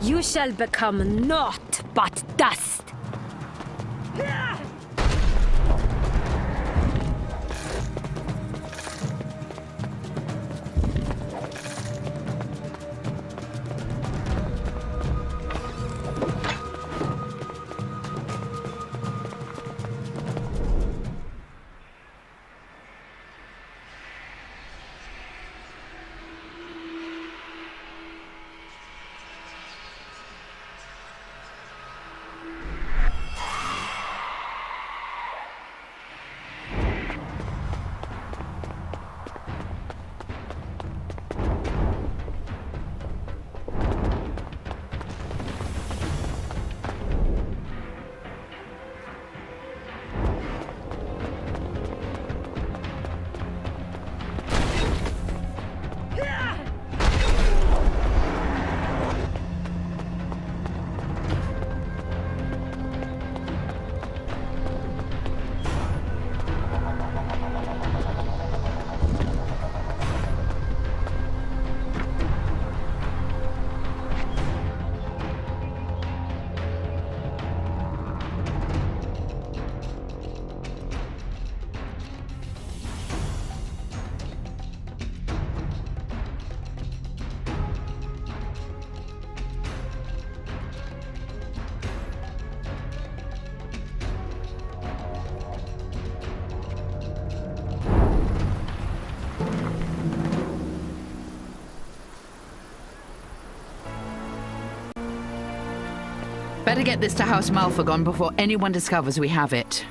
You shall become naught but dust. Better get this to House Malfagon before anyone discovers we have it.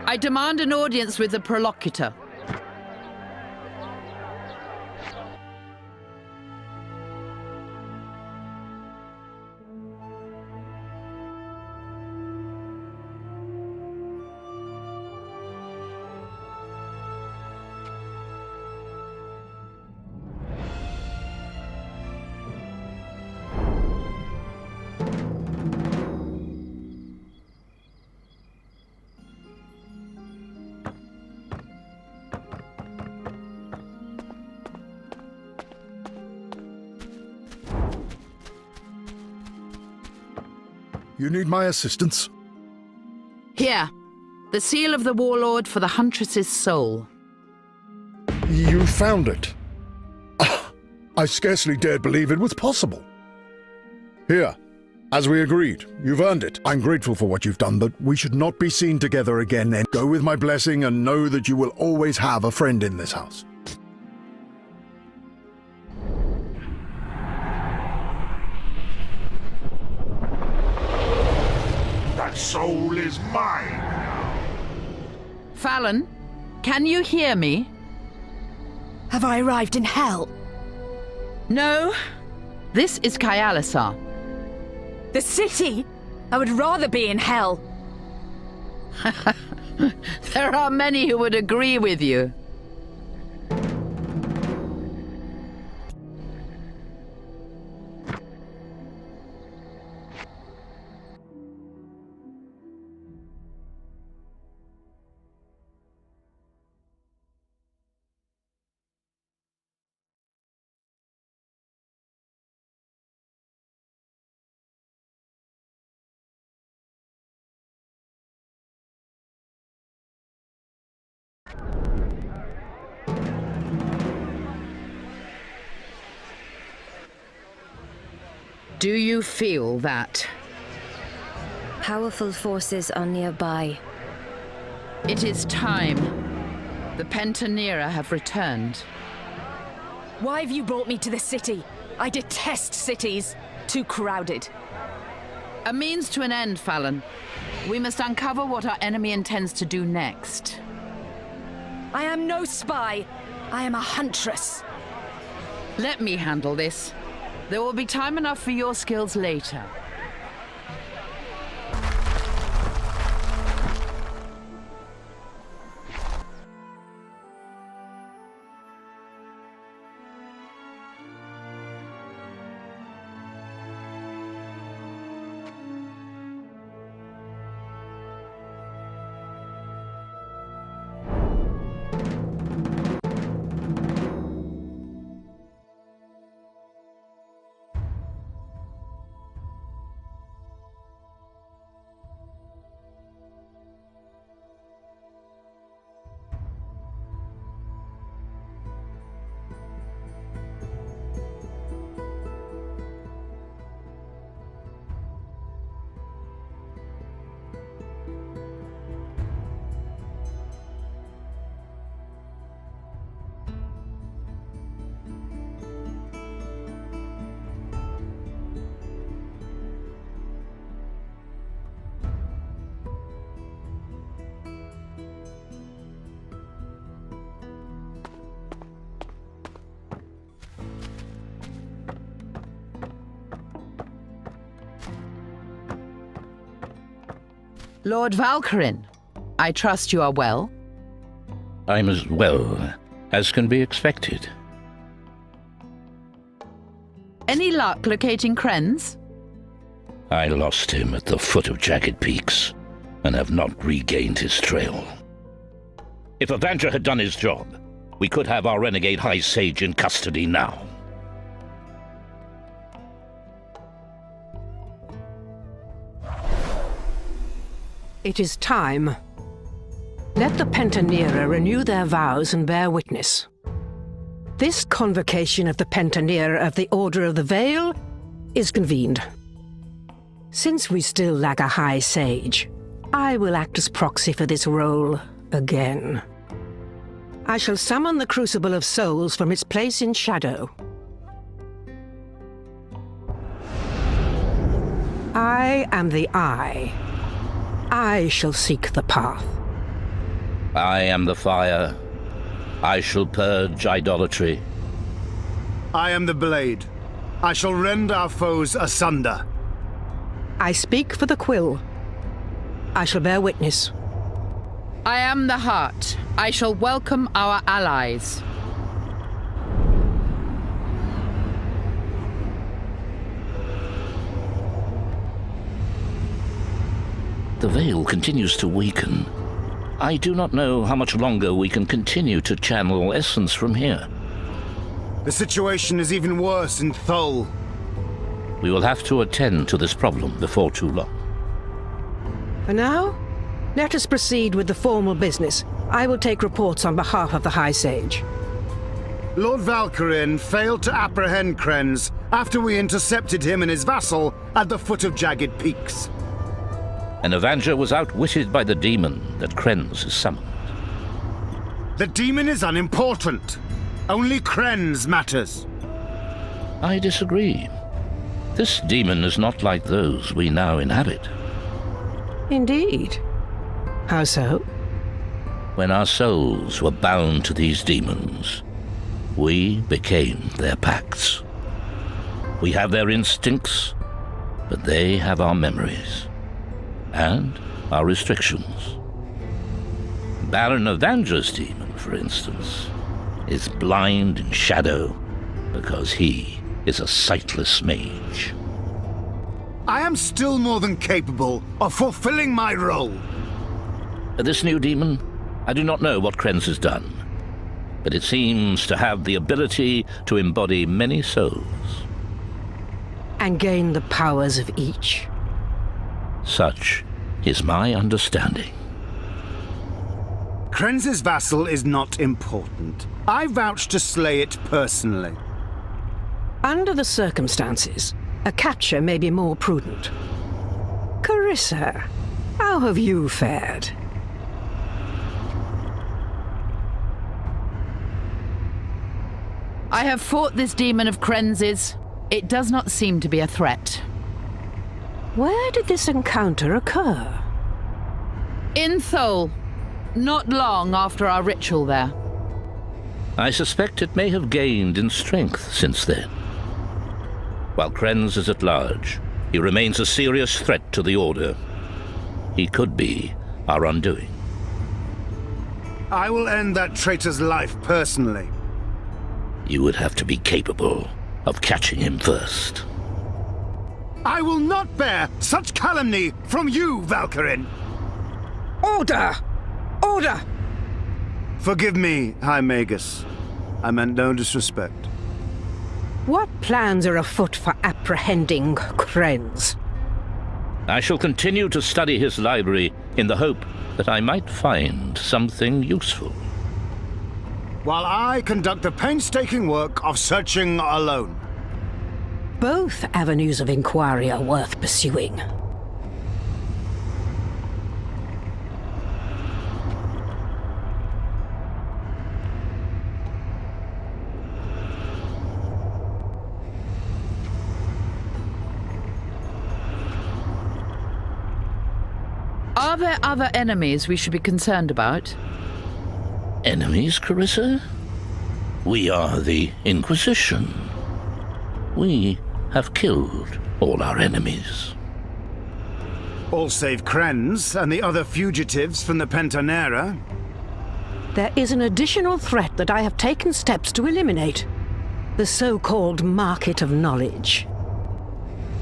I demand an audience with the Prolocutor. You need my assistance? Here, the seal of the Warlord for the Huntress's soul. You found it. I scarcely dared believe it was possible. Here, As we agreed, you've earned it. I'm grateful for what you've done, but we should not be seen together again. And go with my blessing and know that you will always have a friend in this house. That soul is mine now. Fallon, can you hear me? Have I arrived in hell? No. This is Kayalisar. The city? I would rather be in hell. There are many who would agree with you. Do you feel that? Powerful forces are nearby. It is time. The Pentanera have returned. Why have you brought me to the city? I detest cities. Too crowded. A means to an end, Fallon. We must uncover what our enemy intends to do next. I am no spy. I am a huntress. Let me handle this. There will be time enough for your skills later. Lord Valkyrin, I trust you are well? I'm as well as can be expected. Any luck locating Krenz? I lost him at the foot of Jagged Peaks, and have not regained his trail. If Avenger had done his job, we could have our renegade High Sage in custody now. It is time. Let the Pentanera renew their vows and bear witness. This convocation of the Pentanera of the Order of the Veil is convened. Since we still lack a High Sage, I will act as proxy for this role again. I shall summon the Crucible of Souls from its place in Shadow. I am the Eye. I shall seek the path. I am the fire. I shall purge idolatry. I am the blade. I shall rend our foes asunder. I speak for the quill. I shall bear witness. I am the heart. I shall welcome our allies. The veil continues to weaken. I do not know how much longer we can continue to channel essence from here. The situation is even worse in Thol. We will have to attend to this problem before too long. For now, let us proceed with the formal business. I will take reports on behalf of the High Sage. Lord Valkyrin failed to apprehend Krenz after we intercepted him and his vassal at the foot of Jagged Peaks. An Avenger was outwitted by the demon that Krenz has summoned. The demon is unimportant. Only Krenz matters. I disagree. This demon is not like those we now inhabit. Indeed. How so? When our souls were bound to these demons, we became their pacts. We have their instincts, but they have our memories. And our restrictions. Baron Avanger's demon, for instance, is blind in shadow because he is a sightless mage. I am still more than capable of fulfilling my role. This new demon, I do not know what Krenz has done, but it seems to have the ability to embody many souls. And gain the powers of each. Such is my understanding. Krenz's vassal is not important. I vouch to slay it personally. Under the circumstances, a capture may be more prudent. Carissa, how have you fared? I have fought this demon of Krenz's. It does not seem to be a threat. Where did this encounter occur? In Thole. Not long after our ritual there. I suspect it may have gained in strength since then. While Krenz is at large, he remains a serious threat to the Order. He could be our undoing. I will end that traitor's life personally. You would have to be capable of catching him first. I will not bear such calumny from you, Valkyrin! Order! Order! Forgive me, High Magus. I meant no disrespect. What plans are afoot for apprehending Krenz? I shall continue to study his library in the hope that I might find something useful. While I conduct the painstaking work of searching alone. Both avenues of inquiry are worth pursuing. Are there other enemies we should be concerned about? Enemies, Carissa? We are the Inquisition. We have killed all our enemies. All save Krenz and the other fugitives from the Pentanera. There is an additional threat that I have taken steps to eliminate. The so-called Market of Knowledge.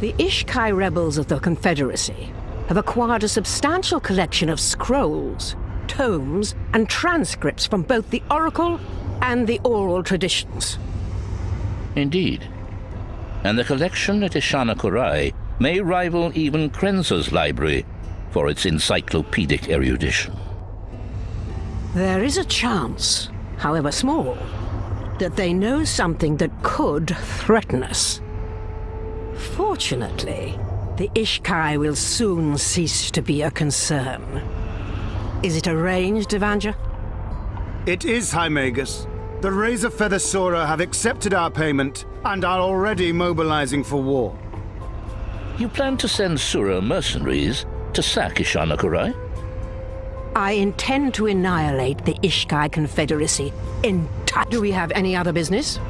The Ishkai rebels of the Confederacy have acquired a substantial collection of scrolls, tomes, and transcripts from both the Oracle and the oral traditions. Indeed. And the collection at Ishana Kurai may rival even Krenz's library for its encyclopedic erudition. There is a chance, however small, that they know something that could threaten us. Fortunately, the Ishkai will soon cease to be a concern. Is it arranged, Evanger? It is, High Magus. The Razor Feather Sora have accepted our payment and are already mobilizing for war. You plan to send Sura mercenaries to sack Ishana Kurai? I intend to annihilate the Ishkai Confederacy entirely. Do we have any other business?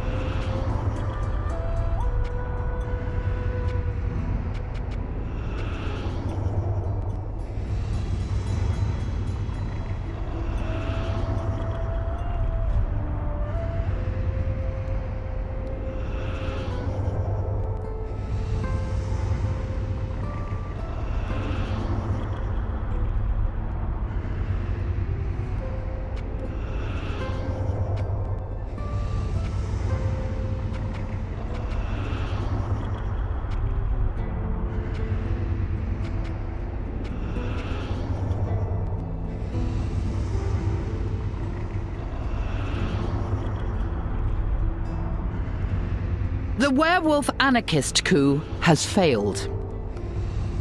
The werewolf anarchist coup has failed.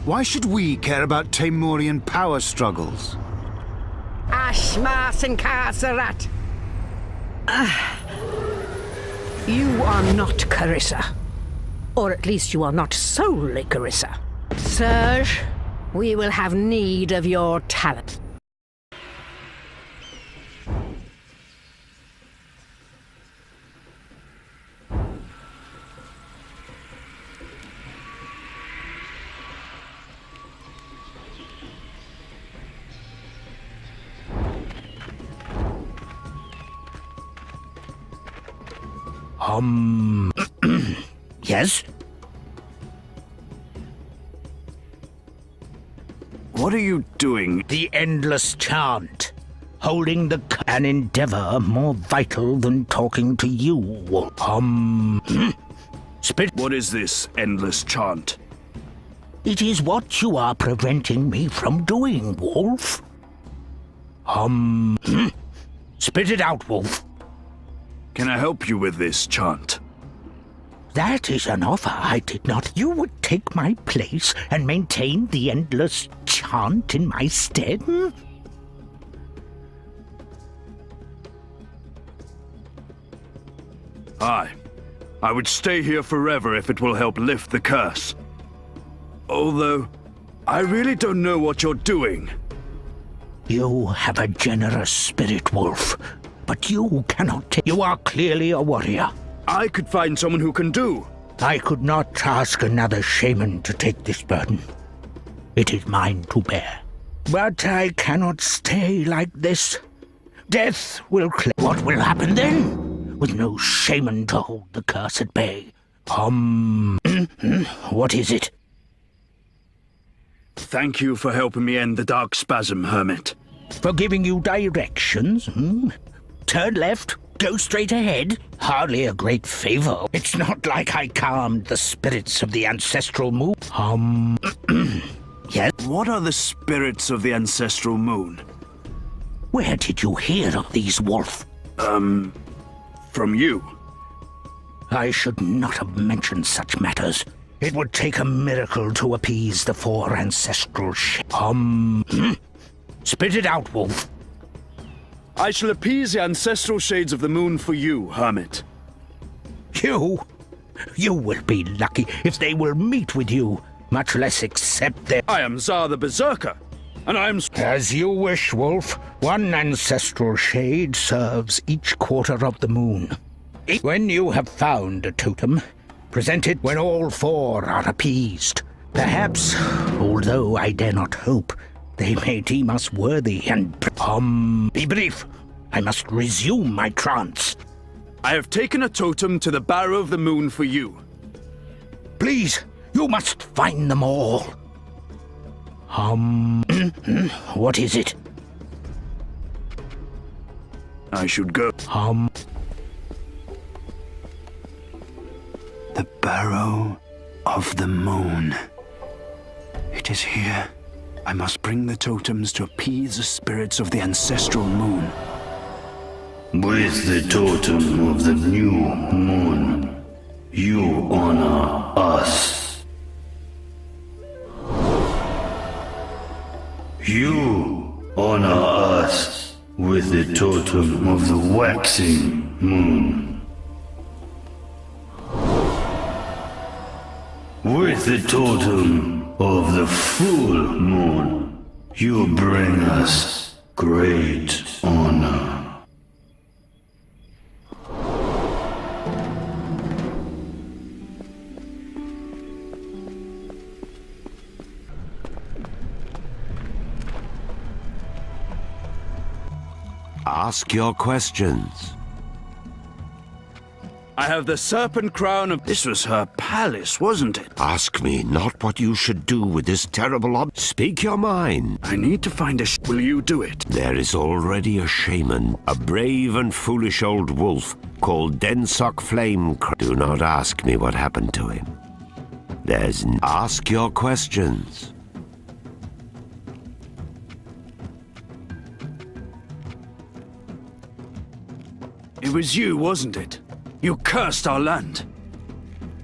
Why should we care about Temurian power struggles? Ashmas and Kasarat. You are not Carissa. Or at least you are not solely Carissa. Serge, we will have need of your talent. Yes? What are you doing? The endless chant. Holding an endeavor more vital than talking to you. Spit. What is this endless chant? It is what you are preventing me from doing, Wolf. Spit it out, Wolf. Can I help you with this chant? That is an offer I did not. You would take my place and maintain the endless chant in my stead? Aye. I would stay here forever if it will help lift the curse. Although, I really don't know what you're doing. You have a generous spirit, Wolf, but you cannot take. You are clearly a warrior. I could find someone who can do. I could not ask another shaman to take this burden. It is mine to bear. But I cannot stay like this. Death will claim. What will happen then? With no shaman to hold the curse at bay. What is it? Thank you for helping me end the dark spasm, Hermit. For giving you directions? Turn left, go straight ahead. Hardly a great favor. It's not like I calmed the spirits of the ancestral moon. Yes? What are the spirits of the ancestral moon? Where did you hear of these, Wolf? From you. I should not have mentioned such matters. It would take a miracle to appease the four ancestral Spit it out, Wolf. I shall appease the ancestral shades of the moon for you, Hermit. You will be lucky if they will meet with you, much less accept their... I am Tsar the Berserker, and I am... As you wish, Wolf. One ancestral shade serves each quarter of the moon. When you have found a totem, present it when all four are appeased. Perhaps, although I dare not hope, they may deem us worthy and... Be brief. I must resume my trance. I have taken a totem to the Barrow of the Moon for you. Please, you must find them all. What is it? I should go. The Barrow of the Moon. It is here. I must bring the totems to appease the spirits of the ancestral moon. With the totem of the new moon, you honor us. You honor us with the totem of the waxing moon. With the totem of the full moon, you bring us great honor. Ask your questions. I have the serpent crown of... This was her palace, wasn't it? Ask me not what you should do with this terrible Speak your mind. I need to find a... Will you do it? There is already a shaman, a brave and foolish old wolf called Densok Flame. Do not ask me what happened to him. Ask your questions. It was you, wasn't it? You cursed our land.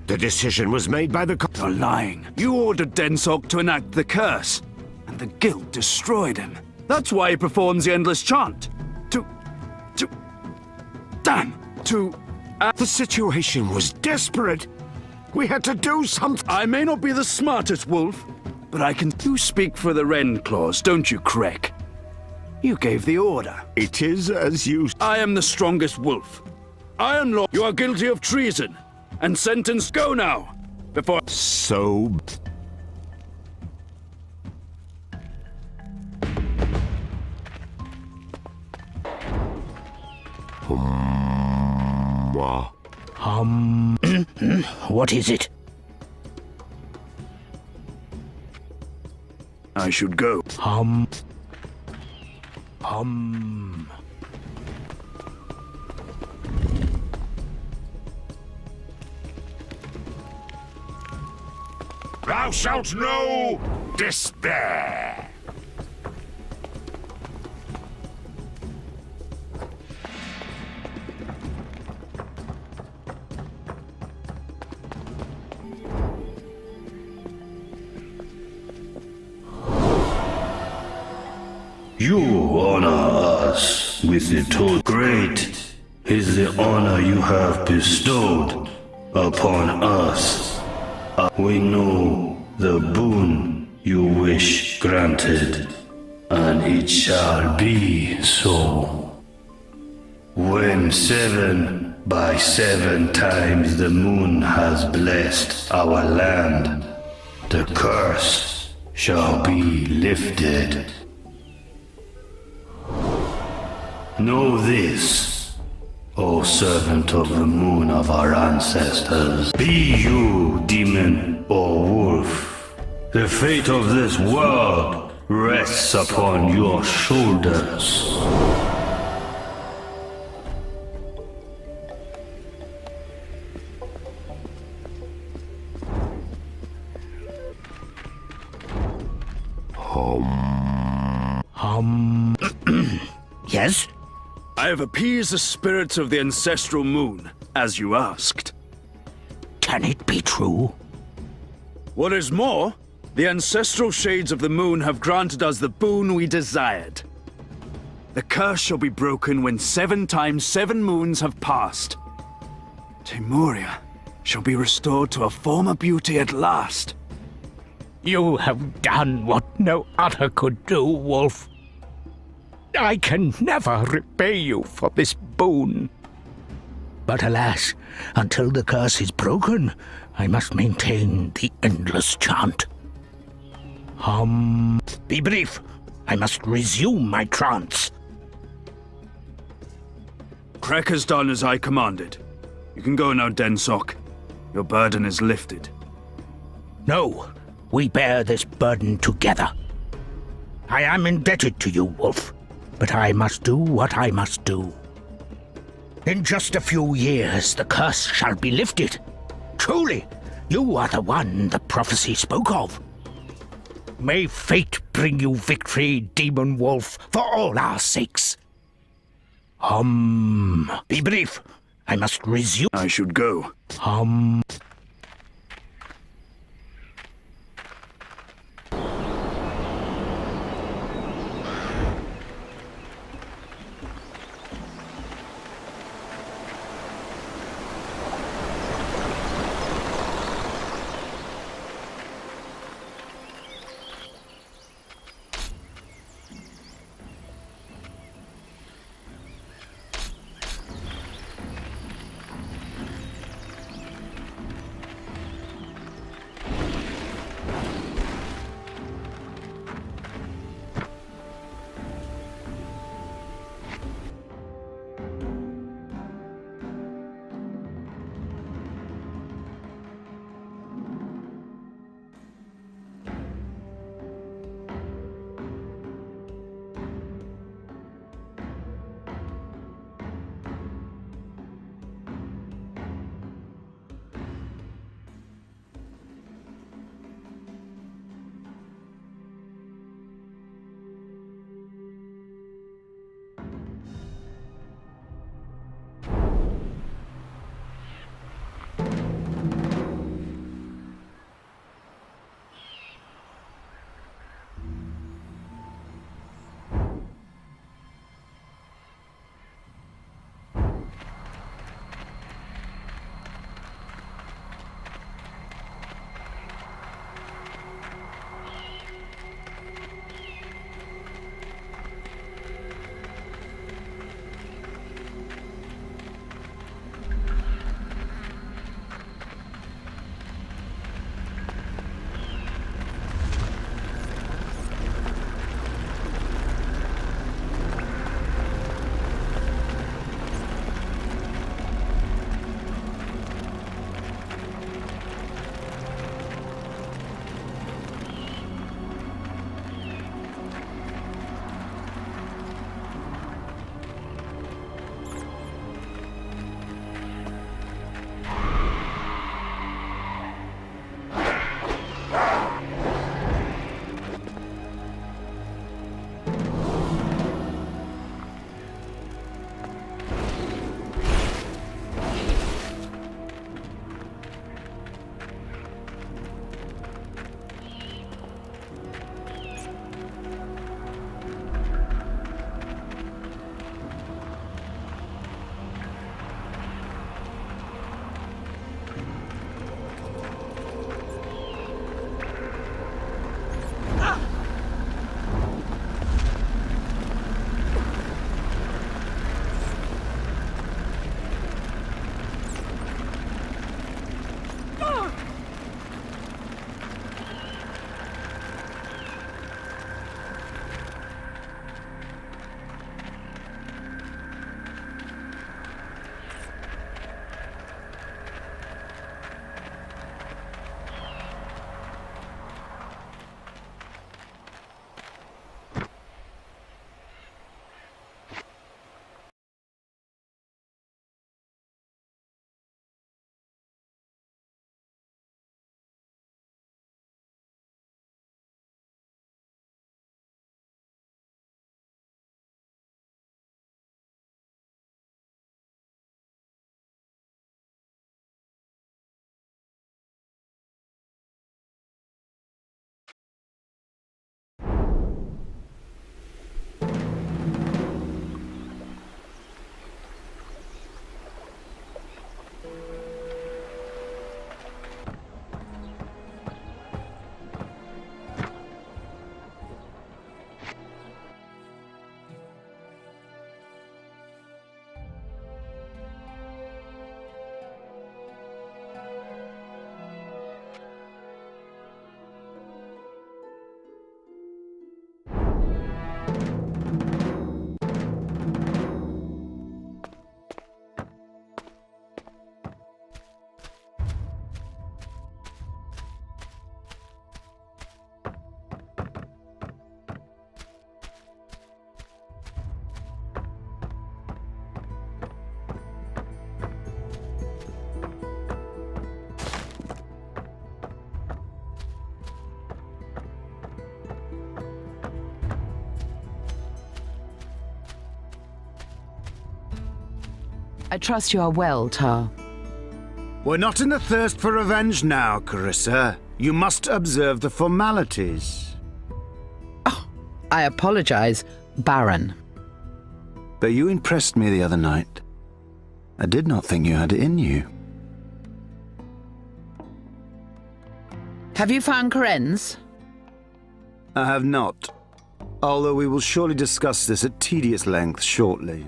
The decision was made by the... You're lying. You ordered Densok to enact the curse, and the guilt destroyed him. That's why he performs the endless chant. The situation was desperate. We had to do something. I may not be the smartest wolf, but I can... You speak for the Wren Claws, don't you, Krek? You gave the order. It is as you... I am the strongest wolf. Iron Lord, you are guilty of treason, and sentenced. Go now, before... So... What is it? I should go. Thou shalt know despair. You honor us with the total. Great is the honor you have bestowed upon us. We know the boon you wish granted, and it shall be so. When 7 by 7 times the moon has blessed our land, the curse shall be lifted. Know this, O servant of the moon of our ancestors. Be you demon or wolf, the fate of this world rests upon your shoulders. Yes? I have appeased the spirits of the ancestral moon, as you asked. Can it be true? What is more, the ancestral shades of the moon have granted us the boon we desired. The curse shall be broken when 7 times 7 moons have passed. Timoria shall be restored to her former beauty at last. You have done what no other could do, Wolf. I can never repay you for this boon. But alas, until the curse is broken, I must maintain the endless chant. Be brief. I must resume my trance. Krek has done as I commanded. You can go now, Densok. Your burden is lifted. No, we bear this burden together. I am indebted to you, Wolf, but I must do what I must do. In just a few years, the curse shall be lifted. Truly, you are the one the prophecy spoke of. May fate bring you victory, Demon Wolf, for all our sakes. Be brief. I must resume. I should go. I trust you are well, Tar. We're not in the thirst for revenge now, Carissa. You must observe the formalities. Oh, I apologize, Baron. But you impressed me the other night. I did not think you had it in you. Have you found Krenz? I have not. Although we will surely discuss this at tedious length shortly.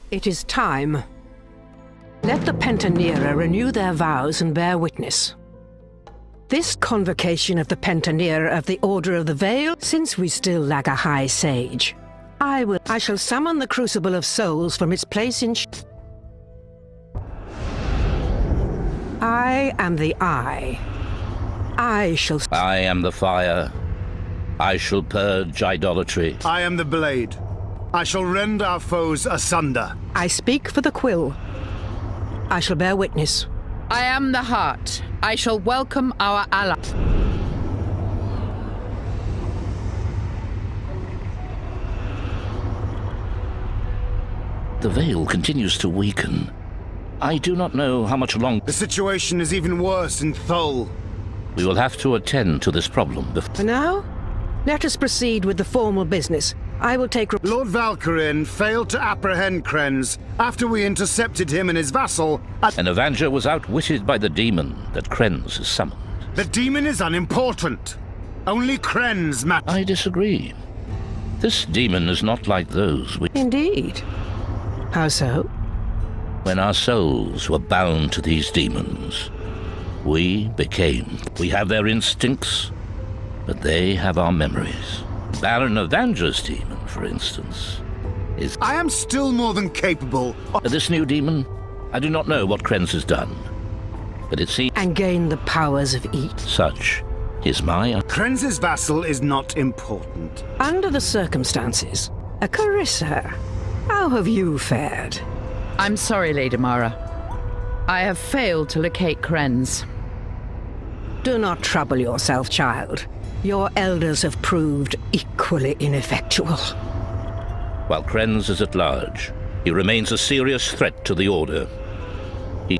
It is time. Let the Pentanera renew their vows and bear witness. This convocation of the Pentanera of the Order of the Veil, since we still lack a High Sage, I shall summon the Crucible of Souls from its place in... I am the Eye. I shall... I am the fire. I shall purge idolatry. I am the blade. I shall rend our foes asunder. I speak for the Quill. I shall bear witness. I am the heart. I shall welcome our ally. The veil continues to weaken. I do not know how much longer... The situation is even worse in Thol. We will have to attend to this problem before... For now, let us proceed with the formal business. I will take... Lord Valkyrin failed to apprehend Krenz after we intercepted him and his vassal at... An Avenger was outwitted by the demon that Krenz has summoned. The demon is unimportant. Only Krenz matters. I disagree. This demon is not like those we... Indeed. How so? When our souls were bound to these demons, we became. We have their instincts, but they have our memories. Baron Avanger's demon, for instance, is... I am still more than capable of... This new demon? I do not know what Krenz has done, but it seems... And gain the powers of each. Such is my... Krenz's vassal is not important. Under the circumstances, Carissa, how have you fared? I'm sorry, Lady Mara. I have failed to locate Krenz. Do not trouble yourself, child. Your elders have proved equally ineffectual. While Krenz is at large, he remains a serious threat to the Order.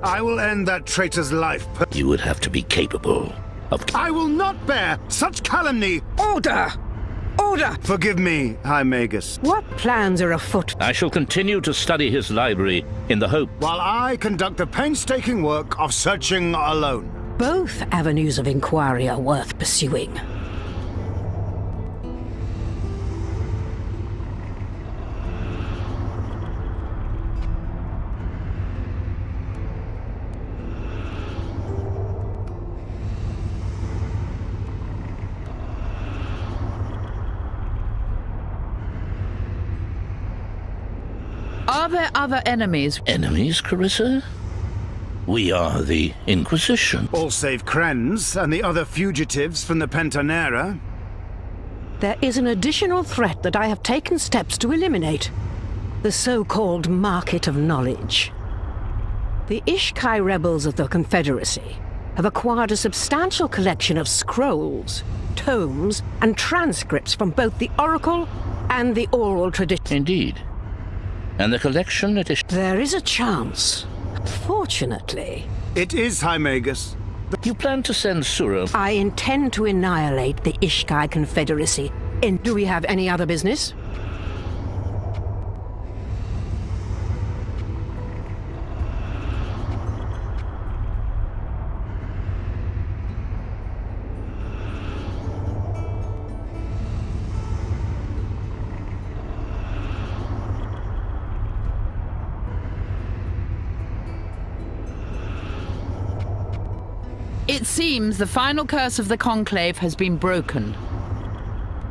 I will end that traitor's life. You would have to be capable of... I will not bear such calumny! Order! Order! Forgive me, High Magus. What plans are afoot? I shall continue to study his library in the hope... While I conduct the painstaking work of searching alone. Both avenues of inquiry are worth pursuing. Are there other enemies? Enemies, Carissa? We are the Inquisition. All save Krenz and the other fugitives from the Pentanera. There is an additional threat that I have taken steps to eliminate. The so-called Market of Knowledge. The Ishkai rebels of the Confederacy have acquired a substantial collection of scrolls, tomes, and transcripts from both the Oracle and the oral tradition. Indeed. And the collection it is... There is a chance. Fortunately. It is, High Magus. You plan to send Sura... I intend to annihilate the Ishkai Confederacy. And do we have any other business? It seems the final curse of the Conclave has been broken.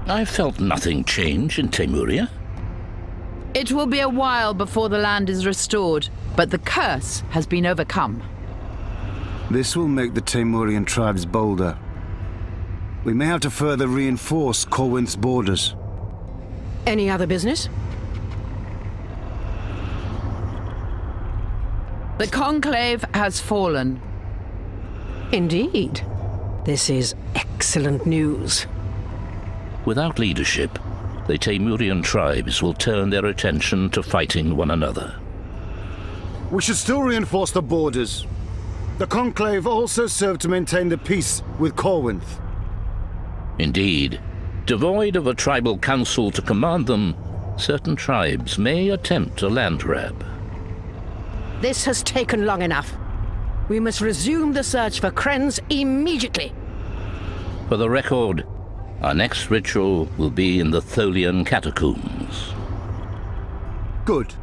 I felt nothing change in Temuria. It will be a while before the land is restored, but the curse has been overcome. This will make the Temurian tribes bolder. We may have to further reinforce Corwinth's borders. Any other business? The Conclave has fallen. Indeed. This is excellent news. Without leadership, the Temurian tribes will turn their attention to fighting one another. We should still reinforce the borders. The Conclave also served to maintain the peace with Corwinth. Indeed, devoid of a tribal council to command them, certain tribes may attempt a land grab. This has taken long enough. We must resume the search for Krenz immediately. For the record, our next ritual will be in the Tholian catacombs. Good.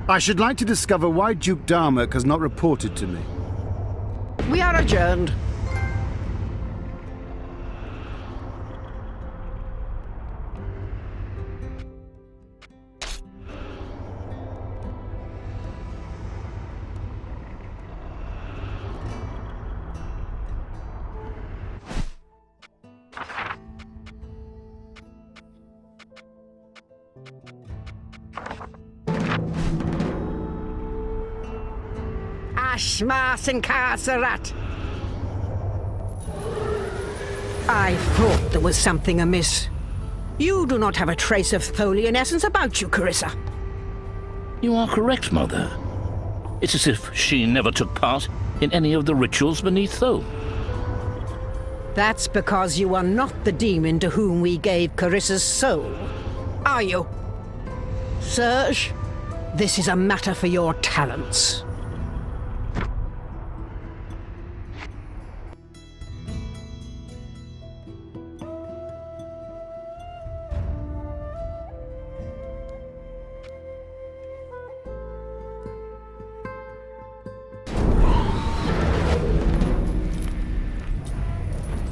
I should like to discover why Duke Darmok has not reported to me. We are adjourned. Ashmas Incarcerat! I thought there was something amiss. You do not have a trace of Tholian essence about you, Carissa. You are correct, Mother. It's as if she never took part in any of the rituals beneath Thol. That's because you are not the demon to whom we gave Carissa's soul, are you? Serge, this is a matter for your talents.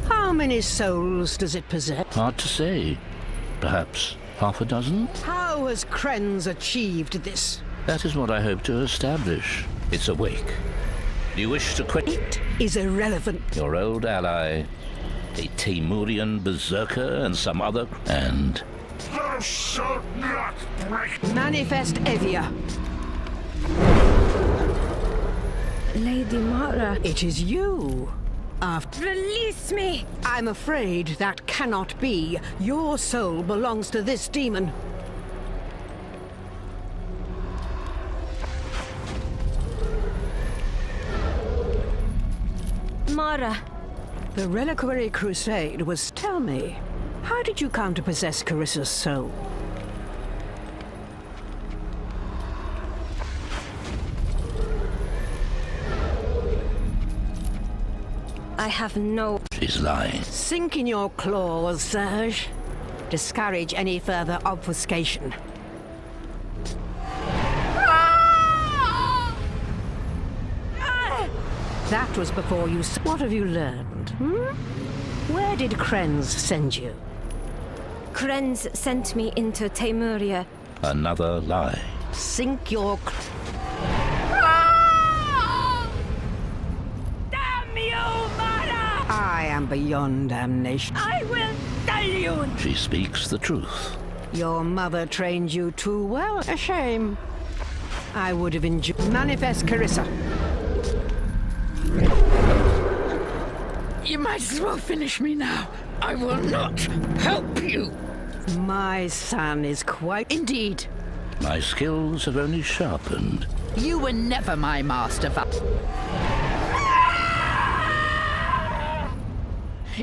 How many souls does it possess? Hard to say. Perhaps half a dozen? How has Krenz achieved this? That is what I hope to establish. It's awake. Do you wish to quit? It is irrelevant. Your old ally, a Temurian berserker and some other... and... Thou shalt not break... Manifest Evia. Lady Mara. It is you. Release me! I'm afraid that cannot be. Your soul belongs to this demon. Mara. The Reliquary Crusade was... Tell me, how did you come to possess Carissa's soul? I have no... She's lying. Sink in your claws, Serge. Discourage any further obfuscation. That was before you... What have you learned, Where did Krenz send you? Krenz sent me into Temuria. Another lie. Sink your... Damn you, Mara! I am beyond damnation. I will tell you! She speaks the truth. Your mother trained you too well. A shame. I would have enjoyed... Manifest Carissa. You might as well finish me now. I will not help you. My son is quite... Indeed. My skills have only sharpened. You were never my master,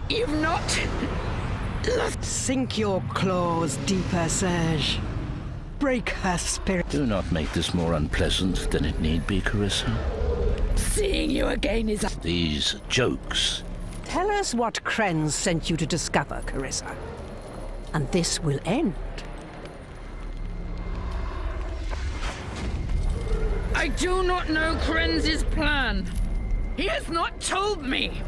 You've not... Sink your claws deeper, Serge. Break her spirit. Do not make this more unpleasant than it need be, Carissa. Seeing you again is... These jokes. Tell us what Krenz sent you to discover, Carissa. And this will end. I do not know Krenz's plan. He has not told me.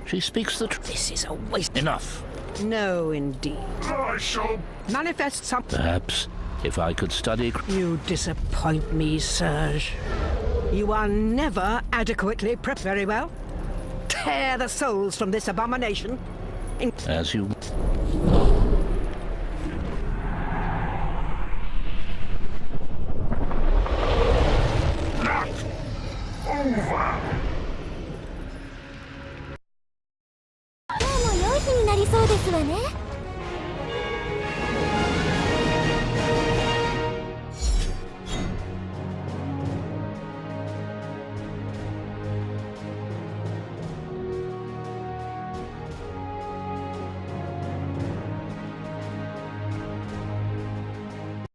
She speaks the truth. This is a waste. Enough. No, indeed. I shall... Manifest something. Perhaps, if I could study... You disappoint me, Serge. You are never adequately prepped. Very well. Tear the souls from this abomination. As you... Not over! 今日も良い日になりそうですわね。